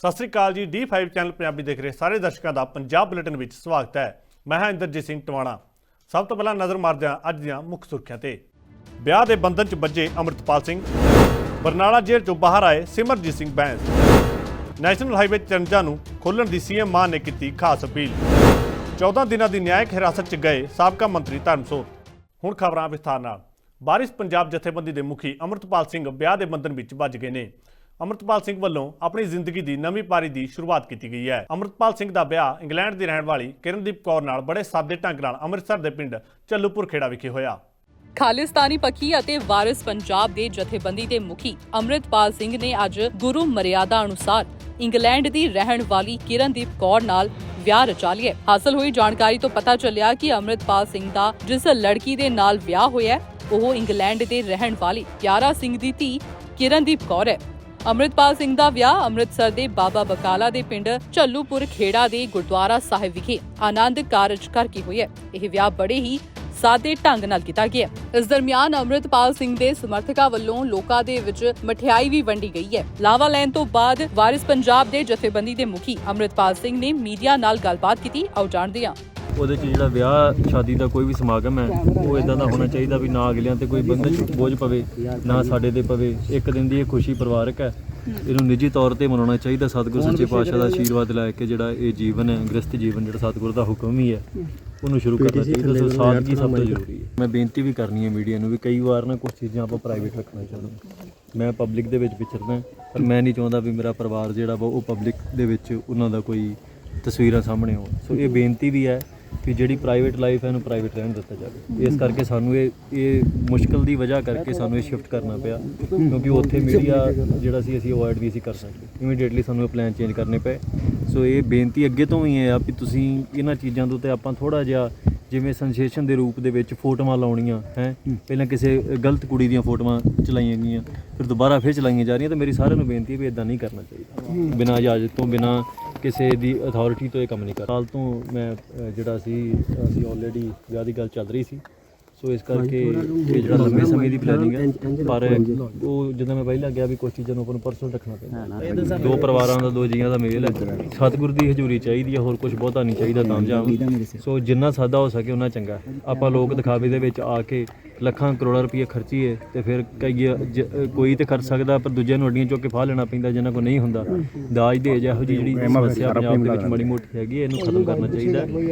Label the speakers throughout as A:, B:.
A: ਸਤਿ ਸ੍ਰੀ ਅਕਾਲ ਜੀ। D5 channel Punjabi ਦੇਖ ਰਹੇ ਸਾਰੇ ਦਰਸ਼ਕਾਂ ਦਾ ਪੰਜਾਬ ਬੁਲੇਟਿਨ ਵਿੱਚ ਸਵਾਗਤ ਹੈ। ਮੈਂ ਹਾਂ ਇੰਦਰਜੀਤ ਸਿੰਘ ਟਵਾਣਾ। ਸਭ ਤੋਂ ਪਹਿਲਾਂ ਨਜ਼ਰ ਮਾਰਦੇ ਹਾਂ ਅੱਜ ਦੀਆਂ ਮੁੱਖ ਸੁਰਖੀਆਂ ਤੇ। ਵਿਆਹ ਦੇ ਬੰਧਨ 'ਚ ਬੱਝੇ ਅੰਮ੍ਰਿਤਪਾਲ ਸਿੰਘ, ਬਰਨਾਲਾ ਜੇਲ੍ਹ 'ਚੋਂ ਬਾਹਰ ਆਏ ਸਿਮਰਜੀਤ ਸਿੰਘ ਬੈਂਸ, ਨੈਸ਼ਨਲ ਹਾਈਵੇ 53 ਨੂੰ ਖੋਲ੍ਹਣ ਦੀ ਸੀਐਮ ਮਾਨ ਨੇ ਕੀਤੀ ਖਾਸ ਅਪੀਲ, 14 ਦਿਨਾਂ ਦੀ ਨਿਆਇਕ ਹਿਰਾਸਤ 'ਚ ਗਏ ਸਾਬਕਾ ਮੰਤਰੀ ਧਰਮਸੋਤ। ਹੁਣ ਖਬਰਾਂ ਵਿਸਥਾਰ ਨਾਲ। ਵਾਰਿਸ ਪੰਜਾਬ ਜਥੇਬੰਦੀ ਦੇ ਮੁਖੀ ਅੰਮ੍ਰਿਤਪਾਲ ਸਿੰਘ ਵਿਆਹ ਦੇ ਬੰਧਨ ਵਿੱਚ ਵੱਜ ਗਏ ਨੇ। ਅੰਮ੍ਰਿਤਪਾਲ ਸਿੰਘ ਵੱਲੋਂ ਆਪਣੀ ਜ਼ਿੰਦਗੀ ਦੀ ਨਵੀਂ ਪਾਰੀ ਦੀ ਸ਼ੁਰੂਆਤ ਕੀਤੀ ਗਈ ਹੈ। ਅੰਮ੍ਰਿਤਪਾਲ ਸਿੰਘ ਦਾ ਵਿਆਹ ਇੰਗਲੈਂਡ ਦੀ ਰਹਿਣ ਵਾਲੀ ਕਿਰਨਦੀਪ ਕੌਰ ਨਾਲ ਬੜੇ ਸਾਦੇ ਢੰਗ ਨਾਲ ਅੰਮ੍ਰਿਤਸਰ ਦੇ ਪਿੰਡ ਚੱਲੂਪੁਰ ਖੇੜਾ ਵਿਖੇ ਹੋਇਆ।
B: ਖਾਲਿਸਤਾਨੀ ਪੱਖੀ ਅਤੇ ਵਾਰਿਸ ਪੰਜਾਬ ਦੇ ਜਥੇਬੰਦੀ ਦੇ ਮੁਖੀ ਅੰਮ੍ਰਿਤਪਾਲ ਸਿੰਘ ਨੇ ਅੱਜ ਗੁਰੂ ਮਰਿਆਦਾ ਅਨੁਸਾਰ ਇੰਗਲੈਂਡ ਦੀ ਰਹਿਣ ਵਾਲੀ ਕਿਰਨਦੀਪ ਕੌਰ ਨਾਲ ਵਿਆਹ ਰਚਾ ਲਿਆ। ਹਾਸਲ ਹੋਈ ਜਾਣਕਾਰੀ ਤੋਂ ਪਤਾ ਚੱਲਿਆ ਕਿ ਅੰਮ੍ਰਿਤਪਾਲ ਸਿੰਘ ਦਾ ਜਿਸ ਲੜਕੀ ਦੇ ਨਾਲ ਵਿਆਹ ਹੋਇਆ ਉਹ ਇੰਗਲੈਂਡ ਦੇ ਰਹਿਣ ਵਾਲੀ ਪਿਆਰਾ ਸਿੰਘ ਦੀ ਧੀ ਕਿਰਨਦੀਪ ਕੌਰ ਹੈ। ਅੰਮ੍ਰਿਤਪਾਲ ਸਿੰਘ ਦਾ ਵਿਆਹ ਅੰਮ੍ਰਿਤਸਰ ਦੇ ਬਾਬਾ ਬਕਾਲਾ ਦੇ ਪਿੰਡ ਚੱਲੂਪੁਰ ਖੇੜਾ ਦੇ ਗੁਰਦੁਆਰਾ ਸਾਹਿਬ ਵਿਖੇ ਆਨੰਦ ਕਾਰਜ ਕਰਕੇ ਹੋਇਆ। ਇਹ ਵਿਆਹ ਬੜੇ ਹੀ ਸਾਦੇ ਢੰਗ ਨਾਲ ਕੀਤਾ ਗਿਆ। ਇਸ ਦਰਮਿਆਨ ਅੰਮ੍ਰਿਤਪਾਲ ਸਿੰਘ ਦੇ ਸਮਰਥਕਾਂ ਵੱਲੋਂ ਲੋਕਾਂ ਦੇ ਵਿੱਚ ਮਠਿਆਈ ਵੀ ਵੰਡੀ ਗਈ ਹੈ। ਲਾਵਾ ਲੈਣ ਤੋਂ ਬਾਅਦ ਵਾਰਿਸ ਪੰਜਾਬ ਦੇ ਜਥੇਬੰਦੀ ਦੇ ਮੁਖੀ ਅੰਮ੍ਰਿਤਪਾਲ ਸਿੰਘ ਨੇ ਮੀਡੀਆ ਨਾਲ ਗੱਲਬਾਤ ਕੀਤੀ। ਆਓ ਜਾਣਦੇ ਹਾਂ।
C: ਉਹਦੇ 'ਚ ਜਿਹੜਾ ਵਿਆਹ ਸ਼ਾਦੀ ਦਾ ਕੋਈ ਵੀ ਸਮਾਗਮ ਹੈ ਉਹ ਇਦਾਂ ਦਾ ਹੋਣਾ ਚਾਹੀਦਾ ਵੀ ਨਾ ਅਗਲਿਆਂ ਤੇ ਕੋਈ ਬੰਧਨ ਬੋਝ ਪਵੇ ਨਾ ਸਾਡੇ ਤੇ ਪਵੇ। ਇੱਕ ਦਿਨ ਦੀ ਇਹ ਖੁਸ਼ੀ ਪਰਿਵਾਰਕ ਹੈ, ਇਹਨੂੰ ਨਿੱਜੀ ਤੌਰ ਤੇ ਮਨਾਉਣਾ ਚਾਹੀਦਾ। ਸਤਿਗੁਰੂ ਸੱਚੇ ਪਾਤਸ਼ਾਹ ਦਾ ਆਸ਼ੀਰਵਾਦ ਲੈ ਕੇ ਜਿਹੜਾ ਇਹ ਜੀਵਨ ਹੈ ਗ੍ਰਸਥ ਜੀਵਨ ਜਿਹੜਾ ਸਤਿਗੁਰੂ ਦਾ ਹੁਕਮ ਹੀ ਹੈ ਉਹਨੂੰ ਸ਼ੁਰੂ ਕਰਨਾ ਚਾਹੀਦਾ। ਸੋ ਸਾਦਗੀ ਸਭ ਤੋਂ ਜ਼ਰੂਰੀ ਹੈ। ਮੈਂ ਬੇਨਤੀ ਵੀ ਕਰਨੀ ਹੈ ਮੀਡੀਆ ਨੂੰ ਵੀ ਕਈ ਵਾਰ ਨਾ ਕੁਝ ਚੀਜ਼ਾਂ ਆਪਾਂ ਪ੍ਰਾਈਵੇਟ ਰੱਖਣਾ ਚਾਹੁੰਦੇ। ਮੈਂ ਪਬਲਿਕ ਦੇ ਵਿੱਚ ਵਿਚਰਦਾ ਪਰ ਮੈਂ ਨਹੀਂ ਚਾਹੁੰਦਾ ਵੀ ਮੇਰਾ ਪਰਿਵਾਰ ਜਿਹੜਾ ਵਾ ਉਹ ਪਬਲਿਕ ਦੇ ਵਿੱਚ ਉਹਨਾਂ ਦਾ ਕੋਈ ਤਸਵੀਰਾਂ ਸਾਹਮਣੇ ਆਉਣ। ਸੋ ਇਹ ਬੇਨਤੀ ਵੀ ਹੈ ਕਿ ਜਿਹੜੀ ਪ੍ਰਾਈਵੇਟ ਲਾਈਫ ਹੈ ਇਹਨੂੰ ਪ੍ਰਾਈਵੇਟ ਰਹਿਣ ਦਿੱਤਾ ਜਾਵੇ। ਇਸ ਕਰਕੇ ਸਾਨੂੰ ਇਹ ਮੁਸ਼ਕਲ ਦੀ ਵਜ੍ਹਾ ਕਰਕੇ ਸਾਨੂੰ ਇਹ ਸ਼ਿਫਟ ਕਰਨਾ ਪਿਆ ਕਿਉਂਕਿ ਉੱਥੇ ਮੀਡੀਆ ਜਿਹੜਾ ਸੀ ਅਸੀਂ ਅਵੋਇਡ ਵੀ ਅਸੀਂ ਕਰ ਸਕਦੇ। ਇਮੀਡੀਏਟਲੀ ਸਾਨੂੰ ਇਹ ਪਲਾਨ ਚੇਂਜ ਕਰਨੇ ਪਏ। ਸੋ ਇਹ ਬੇਨਤੀ ਅੱਗੇ ਤੋਂ ਵੀ ਹੈ ਵੀ ਤੁਸੀਂ ਇਹਨਾਂ ਚੀਜ਼ਾਂ ਦੇ ਉੱਤੇ ਆਪਾਂ ਥੋੜ੍ਹਾ ਜਿਹਾ ਜਿਵੇਂ ਸੈਂਸੇਸ਼ਨ ਦੇ ਰੂਪ ਦੇ ਵਿੱਚ ਫੋਟੋਆਂ ਲਾਉਣੀਆਂ ਹੈ, ਪਹਿਲਾਂ ਕਿਸੇ ਗਲਤ ਕੁੜੀ ਦੀਆਂ ਫੋਟੋਆਂ ਚਲਾਈਆਂ ਗਈਆਂ ਫਿਰ ਦੁਬਾਰਾ ਫਿਰ ਚਲਾਈਆਂ ਜਾ ਰਹੀਆਂ। ਤਾਂ ਮੇਰੀ ਸਾਰਿਆਂ ਨੂੰ ਬੇਨਤੀ ਹੈ ਵੀ ਇੱਦਾਂ ਨਹੀਂ ਕਰਨਾ ਚਾਹੀਦਾ। ਬਿਨਾਂ ਇਜਾਜ਼ਤ ਤੋਂ ਬਿਨਾਂ ਕਿਸੇ ਦੀ ਅਥਾਰਟੀ ਤੋਂ ਇਹ ਕੰਮ ਨਹੀਂ ਕਰਨਾ। ਸਾਲ ਤੋਂ ਮੈਂ ਜਿਹੜਾ ਅਸੀਂ ਆਲਰੇਡੀ ਵਿਆਹ ਦੀ ਗੱਲ ਚੱਲ ਰਹੀ ਸੀ। ਸੋ ਇਸ ਕਰਕੇ ਇਹ ਜਿਹੜਾ ਲੰਬੇ ਸਮੇਂ ਦੀ ਪਲੈਨਿੰਗ ਹੈ ਪਰ ਉਹ ਜਦੋਂ ਮੈਂ ਪਹਿਲਾਂ ਗਿਆ ਵੀ ਕੁਝ ਚੀਜ਼ਾਂ ਨੂੰ ਆਪਾਂ ਨੂੰ ਪਰਸਨਲ ਰੱਖਣਾ ਪੈਂਦਾ। ਦੋ ਪਰਿਵਾਰਾਂ ਦਾ ਦੋ ਜੀਆਂ ਦਾ ਮੇਲ ਹੈ। ਸਤਿਗੁਰ ਦੀ ਹਜ਼ੂਰੀ ਚਾਹੀਦੀ ਹੈ, ਹੋਰ ਕੁਝ ਬਹੁਤਾ ਨਹੀਂ ਚਾਹੀਦਾ ਤਾਂ ਜਾਮ। ਸੋ ਜਿੰਨਾ ਸਾਦਾ ਹੋ ਸਕੇ ਉਨਾ ਚੰਗਾ। ਆਪਾਂ ਲੋਕ ਦਿਖਾਵੇ ਦੇ ਵਿੱਚ ਆ ਕੇ ਲੱਖਾਂ ਕਰੋੜਾਂ ਰੁਪਏ ਖਰਚੀਏ ਤੇ ਫਿਰ ਕੋਈ ਤੇ ਖਰਚ ਸਕਦਾ ਪਰ ਦੂਜਿਆਂ ਨੂੰ ਅੱਡੀਆਂ ਚੁੱਕ ਕੇ ਫਾਹ ਲੈਣਾ ਪੈਂਦਾ ਜਿਨ੍ਹਾਂ ਕੋਲ ਨਹੀਂ ਹੁੰਦਾ। ਦਾਜ ਦੇਜ ਇਹੋ ਜਿਹੀ ਜਿਹੜੀ ਸਮੱਸਿਆ ਪੰਜਾਬ ਦੇ ਵਿੱਚ ਮਾੜੀ ਮੋਟੀ ਹੈਗੀ ਹੈ ਇਹਨੂੰ ਖਤਮ ਕਰਨਾ ਚਾਹੀਦਾ।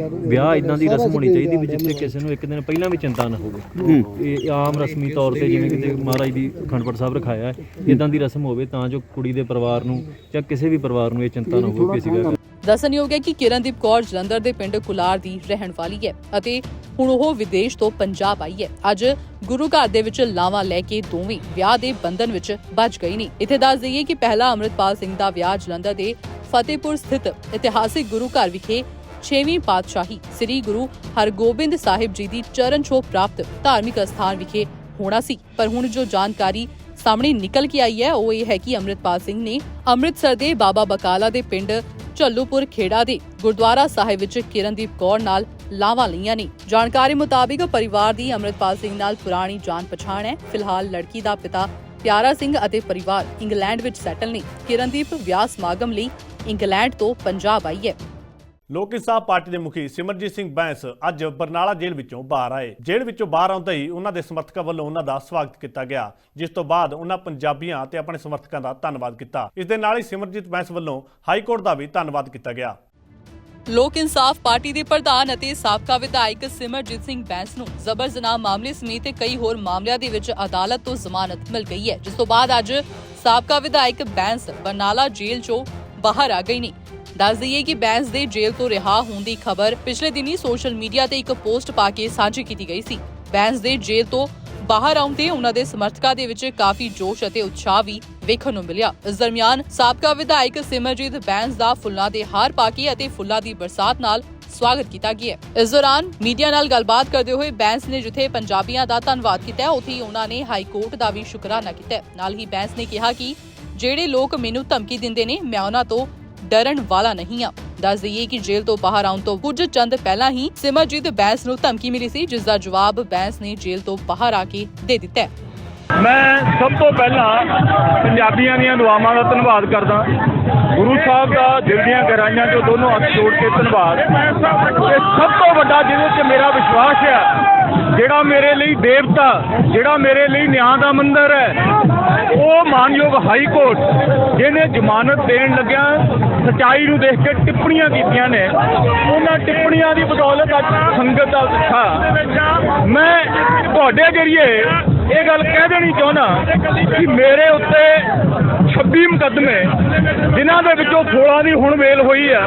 C: ਵਿਆਹ ਇਦਾਂ ਦੀ ਰਸਮ ਹੋਣੀ ਚਾਹੀਦੀ ਵੀ ਜਿੱਥੇ ਕਿਸੇ ਨੂੰ ਇੱਕ ਦਿਨ ਪਹਿਲਾਂ ਵੀ ਚਿੰਤਾ ਨਾ ਹੋਵੇ। ਇਹ ਆਮ ਰਸਮੀ ਤੌਰ ਤੇ ਜਿਵੇਂ ਕਿਤੇ ਮਹਾਰਾਜ ਦੀ ਅਖੰਡ ਪਾਠ ਸਾਹਿਬ ਰਖਾਇਆ ਹੈ ਇਦਾਂ ਦੀ ਰਸਮ ਹੋਵੇ ਤਾਂ ਜੋ ਕੁੜੀ ਦੇ ਪਰਿਵਾਰ ਨੂੰ ਜਾਂ ਕਿਸੇ ਵੀ ਪਰਿਵਾਰ ਨੂੰ ਇਹ ਚਿੰਤਾ ਨਾ ਹੋਵੇ ਕਿ ਅਸੀਂ
B: ਦੱਸਣਯੋਗ ਹੈ ਕਿ ਕਿਰਨਦੀਪ ਕੌਰ ਜਲੰਧਰ ਦੇ ਪਿੰਡ ਕੁਲਾਰ ਦੀ ਰਹਿਣ ਵਾਲੀ ਹੈ ਅਤੇ ਹੁਣ ਉਹ ਵਿਦੇਸ਼ ਤੋਂ ਪੰਜਾਬ ਆਈ ਹੈ। ਅੱਜ ਗੁਰੂ ਘਰ ਦੇ ਵਿੱਚ ਲਾਵਾਂ ਲੈ ਕੇ ਦੋਵੇਂ ਵਿਆਹ ਦੇ ਬੰਧਨ ਵਿੱਚ ਬੱਝ ਗਏ ਨੇ। ਇੱਥੇ ਦੱਸ ਦਈਏ ਕਿ ਪਹਿਲਾ ਅੰਮ੍ਰਿਤਪਾਲ ਸਿੰਘ ਦਾ ਵਿਆਹ ਜਲੰਧਰ ਦੇ ਫਤਿਹਪੁਰ ਸਥਿਤ ਇਤਿਹਾਸਿਕ ਗੁਰੂ ਘਰ ਵਿਖੇ 6ਵੀਂ ਪਾਤਸ਼ਾਹੀ ਸ੍ਰੀ ਗੁਰੂ ਹਰਗੋਬਿੰਦ ਸਾਹਿਬ ਜੀ ਦੀ ਚਰਨ ਛੋਹ ਪ੍ਰਾਪਤ ਧਾਰਮਿਕ ਅਸਥਾਨ ਵਿਖੇ ਹੋਣਾ ਸੀ। ਪਰ ਹੁਣ ਜੋ ਜਾਣਕਾਰੀ ਸਾਹਮਣੇ ਨਿਕਲ ਕੇ ਆਈ ਹੈ ਉਹ ਇਹ ਹੈ ਕਿ ਅੰਮ੍ਰਿਤਪਾਲ ਸਿੰਘ ਨੇ ਅੰਮ੍ਰਿਤਸਰ ਦੇ ਬਾਬਾ ਬਕਾਲਾ ਦੇ ਪਿੰਡ ਚੱਲੂਪੁਰ ਖੇੜਾ ਦੇ ਗੁਰਦੁਆਰਾ ਸਾਹਿਬ ਵਿੱਚ ਕਿਰਨਦੀਪ ਕੌਰ ਨਾਲ ਲਾਵਾਂ ਲਈਆਂ ਨੇ। ਜਾਣਕਾਰੀ ਮੁਤਾਬਿਕ ਪਰਿਵਾਰ ਦੀ ਅੰਮ੍ਰਿਤਪਾਲ ਸਿੰਘ ਨਾਲ ਪੁਰਾਣੀ ਜਾਣ ਪਛਾਣ ਹੈ। ਫਿਲਹਾਲ ਲੜਕੀ ਦਾ ਪਿਤਾ ਪਿਆਰਾ ਸਿੰਘ ਅਤੇ ਪਰਿਵਾਰ ਇੰਗਲੈਂਡ ਵਿੱਚ ਸੈਟਲ ਨੇ। ਕਿਰਨਦੀਪ ਵਿਆਹ ਸਮਾਗਮ ਲਈ ਇੰਗਲੈਂਡ ਤੋਂ ਪੰਜਾਬ ਆਈ ਹੈ।
A: ਲੋਕ ਇਨਸਾਫ ਪਾਰਟੀ ਦੇ ਮੁਖੀ ਸਿਮਰਜੀਤ ਸਿੰਘ ਬੈਂਸ ਅੱਜ ਬਰਨਾਲਾ ਜੇਲ੍ਹ ਵਿੱਚੋਂ ਬਾਹਰ ਆਏ। ਜੇਲ੍ਹ ਵਿੱਚੋਂ ਬਾਹਰ ਆਉਂਦੇ ਹੀ ਉਹਨਾਂ ਦੇ ਸਮਰਥਕਾਂ ਵੱਲੋਂ ਉਹਨਾਂ ਦਾ ਸਵਾਗਤ ਕੀਤਾ ਗਿਆ, ਜਿਸ ਤੋਂ ਬਾਅਦ ਉਹਨਾਂ ਪੰਜਾਬੀਆਂ ਤੇ ਆਪਣੇ ਸਮਰਥਕਾਂ ਦਾ ਧੰਨਵਾਦ ਕੀਤਾ। ਇਸ ਦੇ ਨਾਲ ਹੀ ਸਿਮਰਜੀਤ ਬੈਂਸ ਵੱਲੋਂ ਹਾਈ ਕੋਰਟ ਦਾ ਵੀ ਧੰਨਵਾਦ ਕੀਤਾ ਗਿਆ।
B: ਲੋਕ ਇਨਸਾਫ ਪਾਰਟੀ ਦੇ ਪ੍ਰਧਾਨ ਅਤੇ ਸਾਬਕਾ ਵਿਧਾਇਕ ਸਿਮਰਜੀਤ ਸਿੰਘ ਬੈਂਸ ਨੂੰ ਜ਼ਬਰ ਜਨਾਹ ਮਾਮਲੇ ਸਮੇਤ ਕਈ ਹੋਰ ਮਾਮਲਿਆਂ ਦੇ ਵਿੱਚ ਅਦਾਲਤ ਤੋਂ ਜ਼ਮਾਨਤ ਮਿਲ ਗਈ ਹੈ, ਜਿਸ ਤੋਂ ਬਾਅਦ ਅੱਜ ਸਾਬਕਾ ਵਿਧਾਇਕ ਬੈਂਸ ਬਰਨਾਲਾ ਜੇਲ੍ਹ 'ਚੋਂ ਬਾਹਰ ਆ ਗਏ ਨੇ। ਦੱਸ ਦਈਏ ਕਿ ਬੈਂਸ ਦੇ ਜੇਲ੍ਹ ਤੋਂ ਰਿਹਾ ਹੋਣ ਦੀ ਖਬਰ ਪਿਛਲੇ ਦਿਨੀ ਸੋਸ਼ਲ ਮੀਡੀਆ ਤੇ ਇੱਕ ਪੋਸਟ ਪਾ ਕੇ ਸਾਂਝੀ ਕੀਤੀ ਗਈ ਸੀ। ਬੈਂਸ ਦੇ ਜੇਲ੍ਹ ਤੋਂ ਬਾਹਰ ਆਉਣ ਤੇ ਉਹਨਾਂ ਦੇ ਸਮਰਥਕਾਂ ਦੇ ਵਿੱਚ ਕਾਫੀ ਜੋਸ਼ ਅਤੇ ਉਤਸ਼ਾਹ ਵੀ ਵੇਖਣ ਨੂੰ ਮਿਲਿਆ। ਇਸ ਦਰਮਿਆਨ ਸਾਬਕਾ ਵਿਧਾਇਕ ਸਿਮਰਜੀਤ ਬੈਂਸ ਦਾ ਫੁੱਲਾਂ ਦੇ ਹਾਰ ਪਾ ਕੇ ਅਤੇ ਫੁੱਲਾਂ ਦੀ ਬਰਸਾਤ ਨਾਲ ਸਵਾਗਤ ਕੀਤਾ ਗਿਆ। ਇਸ ਦੌਰਾਨ ਮੀਡੀਆ ਨਾਲ ਗੱਲਬਾਤ ਕਰਦੇ ਹੋਏ ਬੈਂਸ ਨੇ ਜਿੱਥੇ ਪੰਜਾਬੀਆਂ ਦਾ ਧੰਨਵਾਦ ਕੀਤਾ ਉੱਥੇ ਹੀ ਉਹਨਾਂ ਨੇ ਹਾਈ ਕੋਰਟ ਦਾ ਵੀ ਸ਼ੁਕਰਾਨਾ ਕੀਤਾ। ਨਾਲ ਹੀ ਬੈਂਸ ਨੇ ਕਿਹਾ ਕਿ ਜਿਹੜੇ ਲੋਕ ਮੈਨੂੰ ਧਮਕੀ ਦਿੰਦੇ ਨੇ ਮੈਂ ਉਹਨਾਂ ਤੋਂ ਡਰਨ ਵਾਲਾ ਨਹੀਂ ਆ। ਦੱਸ ਦਈਏ ਕਿ ਜੇਲ੍ਹ ਤੋਂ ਬਾਹਰ ਆਉਣ ਤੋਂ ਕੁਝ ਚੰਦ ਪਹਿਲਾਂ ਹੀ ਸਿਮਰਜੀਤ ਬੈਂਸ ਨੂੰ ਧਮਕੀ ਮਿਲੀ ਸੀ, ਜਿਸ ਦਾ ਜਵਾਬ ਬੈਂਸ ਨੇ ਜੇਲ੍ਹ ਤੋਂ ਬਾਹਰ ਆ ਕੇ ਦੇ ਦਿੱਤਾ ਹੈ।
D: ਮੈਂ ਸਭ ਤੋਂ ਪਹਿਲਾਂ ਪੰਜਾਬੀਆਂ ਦੀਆਂ ਦੁਆਵਾਂ ਦਾ ਧੰਨਵਾਦ ਕਰਦਾ। ਗੁਰੂ ਸਾਹਿਬ ਦਾ ਦਿਲ ਦੀਆਂ ਗਹਿਰਾਈਆਂ 'ਚੋਂ ਦੋਨੋਂ ਹੱਥ ਜੋੜ ਕੇ ਧੰਨਵਾਦ। ਤੇ ਸਭ ਤੋਂ ਵੱਡਾ ਜਿਹਦੇ 'ਚ ਮੇਰਾ ਵਿਸ਼ਵਾਸ ਹੈ, ਜਿਹੜਾ ਮੇਰੇ ਲਈ ਦੇਵਤਾ, ਜਿਹੜਾ ਮੇਰੇ ਲਈ ਨਿਆਂ ਦਾ ਮੰਦਰ ਹੈ, ਉਹ ਮਾਨਯੋਗ ਹਾਈ ਕੋਰਟ ਜਿਹਨੇ ਜ਼ਮਾਨਤ ਦੇਣ ਲੱਗਿਆ ਸੱਚਾਈ ਨੂੰ ਦੇਖ ਕੇ ਟਿੱਪਣੀਆਂ ਕੀਤੀਆਂ ਨੇ, ਉਹਨਾਂ ਟਿੱਪਣੀਆਂ ਦੀ ਬਦੌਲਤ ਅੱਜ ਸੰਗਤ ਦਾ ਉਤਸ਼ਾਹ। ਮੈਂ ਤੁਹਾਡੇ ਜ਼ਰੀਏ ਇਹ ਗੱਲ ਕਹਿ ਦੇਣੀ ਚਾਹੁੰਦਾ ਕਿ ਮੇਰੇ ਉੱਤੇ 26 ਮੁਕੱਦਮੇ, ਜਿਨ੍ਹਾਂ ਦੇ ਵਿੱਚੋਂ 16 ਦੀ ਹੁਣ ਵੇਲ ਹੋਈ ਹੈ,